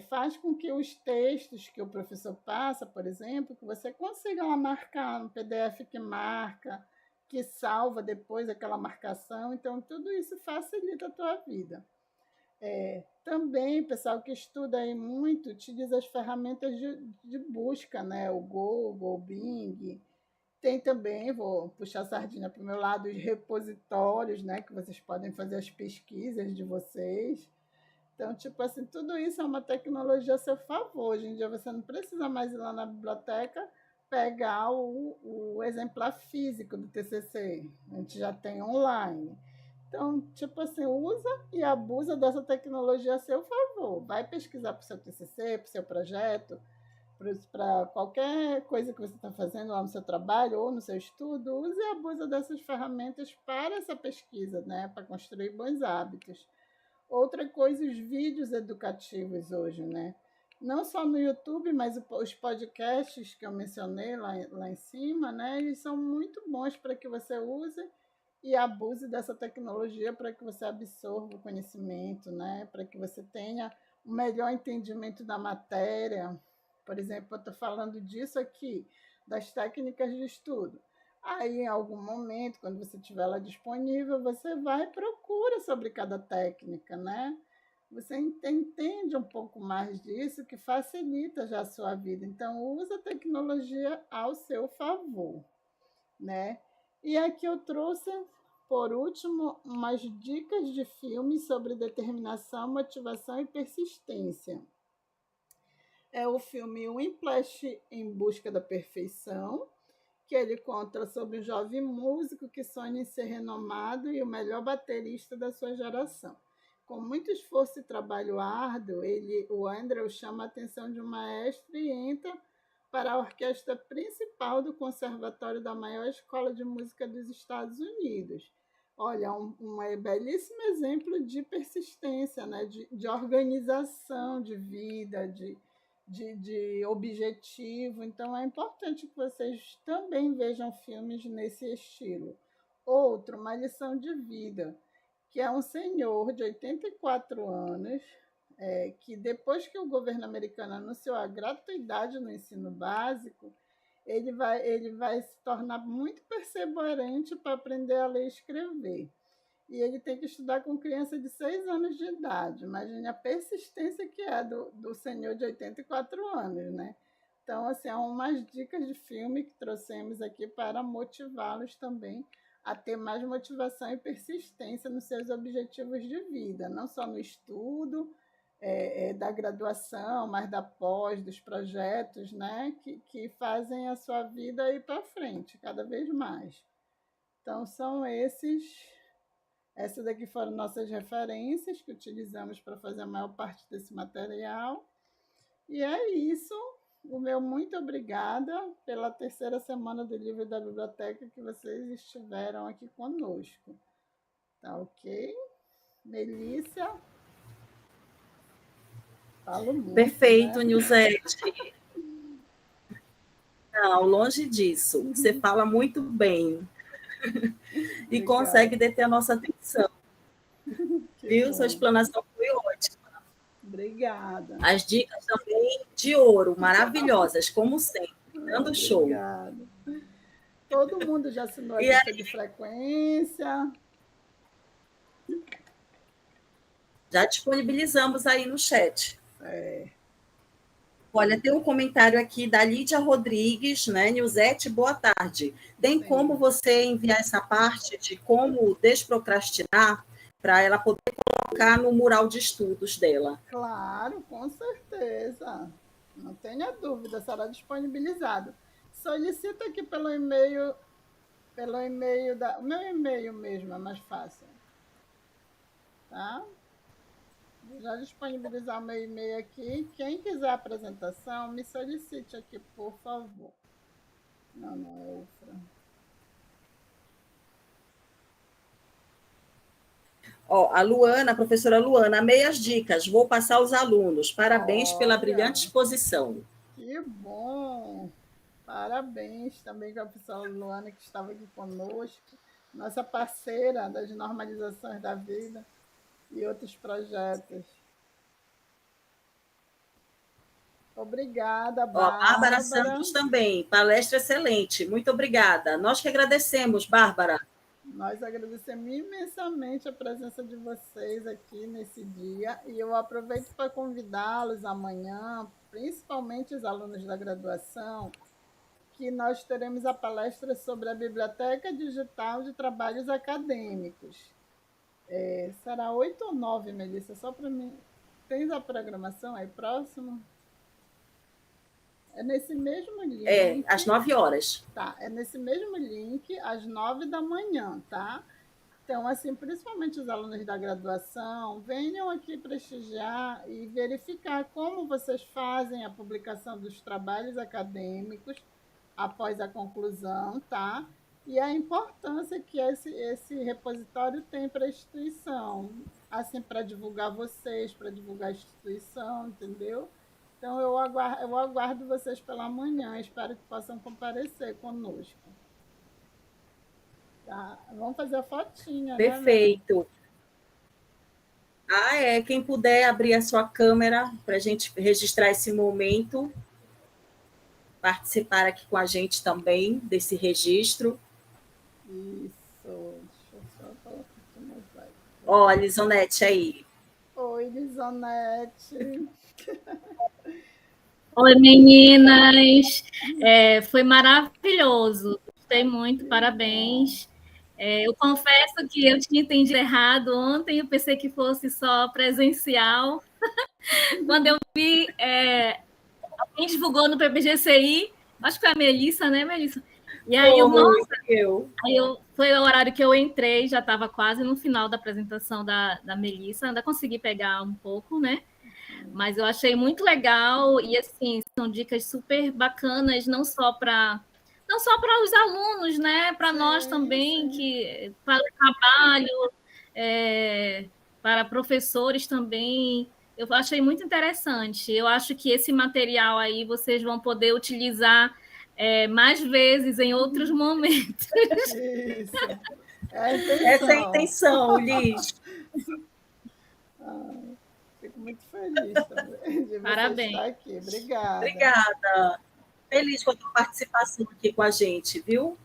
Faz com que os textos que o professor passa, por exemplo, que você consiga lá marcar, um PDF que marca, que salva depois aquela marcação. Então, tudo isso facilita a tua vida. Também, pessoal que estuda aí muito, utiliza as ferramentas de busca, né? O Google, o Bing. Tem também, vou puxar a sardinha para o meu lado, os repositórios, né? Que vocês podem fazer as pesquisas de vocês. Então, tipo assim, tudo isso é uma tecnologia a seu favor. Hoje em dia você não precisa mais ir lá na biblioteca pegar o exemplar físico do TCC. A gente já tem online. Então, tipo assim, usa e abusa dessa tecnologia a seu favor. Vai pesquisar para o seu TCC, para o seu projeto, para qualquer coisa que você está fazendo lá no seu trabalho ou no seu estudo, use e abusa dessas ferramentas para essa pesquisa, né? Para construir bons hábitos. Outra coisa, os vídeos educativos hoje, né? Não só no YouTube, mas os podcasts que eu mencionei lá em cima, né? Eles são muito bons para que você use e abuse dessa tecnologia para que você absorva o conhecimento, né? Para que você tenha um melhor entendimento da matéria. Por exemplo, eu estou falando disso aqui, das técnicas de estudo. Aí, em algum momento, quando você tiver ela disponível, você vai e procura sobre cada técnica, né? Você entende um pouco mais disso, que facilita já a sua vida. Então, usa a tecnologia ao seu favor, né? E aqui eu trouxe, por último, umas dicas de filmes sobre determinação, motivação e persistência. É o filme Whiplash em Busca da Perfeição, que ele conta sobre um jovem músico que sonha em ser renomado e o melhor baterista da sua geração. Com muito esforço e trabalho árduo, o Andrew chama a atenção de um maestro e entra para a orquestra principal do conservatório da maior escola de música dos Estados Unidos. Olha, um belíssimo exemplo de persistência, né? de organização de vida, de objetivo. Então, é importante que vocês também vejam filmes nesse estilo. Outro, Uma Lição de Vida, que é um senhor de 84 anos, que depois que o governo americano anunciou a gratuidade no ensino básico, ele vai se tornar muito perseverante para aprender a ler e escrever. E ele tem que estudar com criança de 6 anos de idade. Imagine a persistência que é do senhor de 84 anos, né? Então, assim, é umas dicas de filme que trouxemos aqui para motivá-los também a ter mais motivação e persistência nos seus objetivos de vida, não só no estudo, da graduação, mas da pós, dos projetos, né? Que fazem a sua vida ir para frente cada vez mais. Então, são essas daqui foram nossas referências que utilizamos para fazer a maior parte desse material. E é isso. O meu muito obrigada pela terceira semana do Livro da Biblioteca que vocês estiveram aqui conosco. Tá ok? Melissa? Falo muito, Perfeito, né? Nilzete. Não, longe disso. Você fala muito bem e consegue deter a nossa atenção. Viu? Sua explanação foi ótima. Obrigada. As dicas também de ouro, maravilhosas, como sempre. Dando show. Obrigada. Todo mundo já assinou a lista de frequência? Já disponibilizamos aí no chat. Olha, tem um comentário aqui da Lídia Rodrigues, né? Nilzete, boa tarde. Tem como você enviar essa parte de como desprocrastinar para ela poder colocar no mural de estudos dela? Claro, com certeza. Não tenha dúvida, será disponibilizado. Solicita aqui pelo e-mail o meu e-mail mesmo, é mais fácil, tá? Vou já disponibilizar o meu e-mail aqui. Quem quiser a apresentação, me solicite aqui, por favor. Não, não é o Fran. Ó, a professora Luana, amei as dicas, vou passar aos alunos. Parabéns pela brilhante Olha, exposição. que bom! Parabéns também para a professora Luana, que estava aqui conosco, nossa parceira das normalizações da vida e outros projetos. Obrigada, Ó, a Bárbara Bárbara. Santos também, palestra excelente, muito obrigada. Nós que agradecemos, Bárbara. Nós agradecemos imensamente a presença de vocês aqui nesse dia e eu aproveito para convidá-los amanhã, principalmente os alunos da graduação, que nós teremos a palestra sobre a Biblioteca Digital de Trabalhos Acadêmicos. Será 8 ou 9, Melissa? Só para mim. Tens a programação aí próximo? É nesse mesmo É, link. às 9 horas. Tá, é nesse mesmo link, às 9 da manhã, tá? Então, assim, principalmente os alunos da graduação, venham aqui prestigiar e verificar como vocês fazem a publicação dos trabalhos acadêmicos após a conclusão, tá? E a importância que esse repositório tem para a instituição, assim, para divulgar vocês, para divulgar a instituição, entendeu? Então, eu aguardo vocês pela manhã, espero que possam comparecer conosco. Tá? Vamos fazer a fotinha, né, Mel? Perfeito. Ah, é. Quem puder abrir a sua câmera para a gente registrar esse momento, participar aqui com a gente também desse registro. Isso. Deixa eu só colocar aqui no slide. Ó, a Lisonete aí. Oi, Lisonete. Oi, meninas. Foi maravilhoso. Gostei muito, parabéns. Eu confesso que eu tinha entendido errado ontem, eu pensei que fosse só presencial. Quando eu vi, quem divulgou no PBGCI, acho que foi a Melissa, né, Melissa? E aí, foi o horário que eu entrei, já estava quase no final da apresentação da Melissa, ainda consegui pegar um pouco, né? Mas eu achei muito legal e assim são dicas super bacanas não só para os alunos, né? Para nós também que para o trabalho, para professores também. Eu achei muito interessante. Eu acho que esse material aí vocês vão poder utilizar mais vezes em outros momentos. Isso. Essa é a intenção, Liz. Fico muito feliz também de você estar aqui. Obrigada. Obrigada. Feliz com a tua participação aqui com a gente, viu?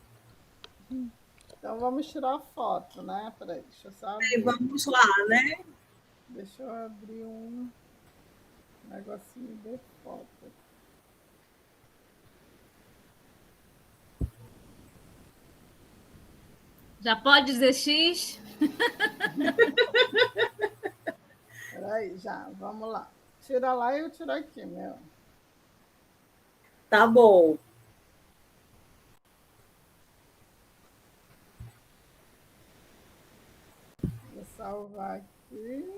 Então vamos tirar a foto, né? Peraí, deixa eu só abrir. Vamos lá, né? Deixa eu abrir um negocinho de foto. Já pode dizer X? Peraí, já, vamos lá. Tira lá e eu tiro aqui, meu. Tá bom. Vou salvar aqui.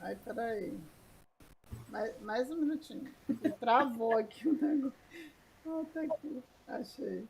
Aí, peraí. Mais um minutinho. Travou aqui o negócio. Tá aqui. Achei.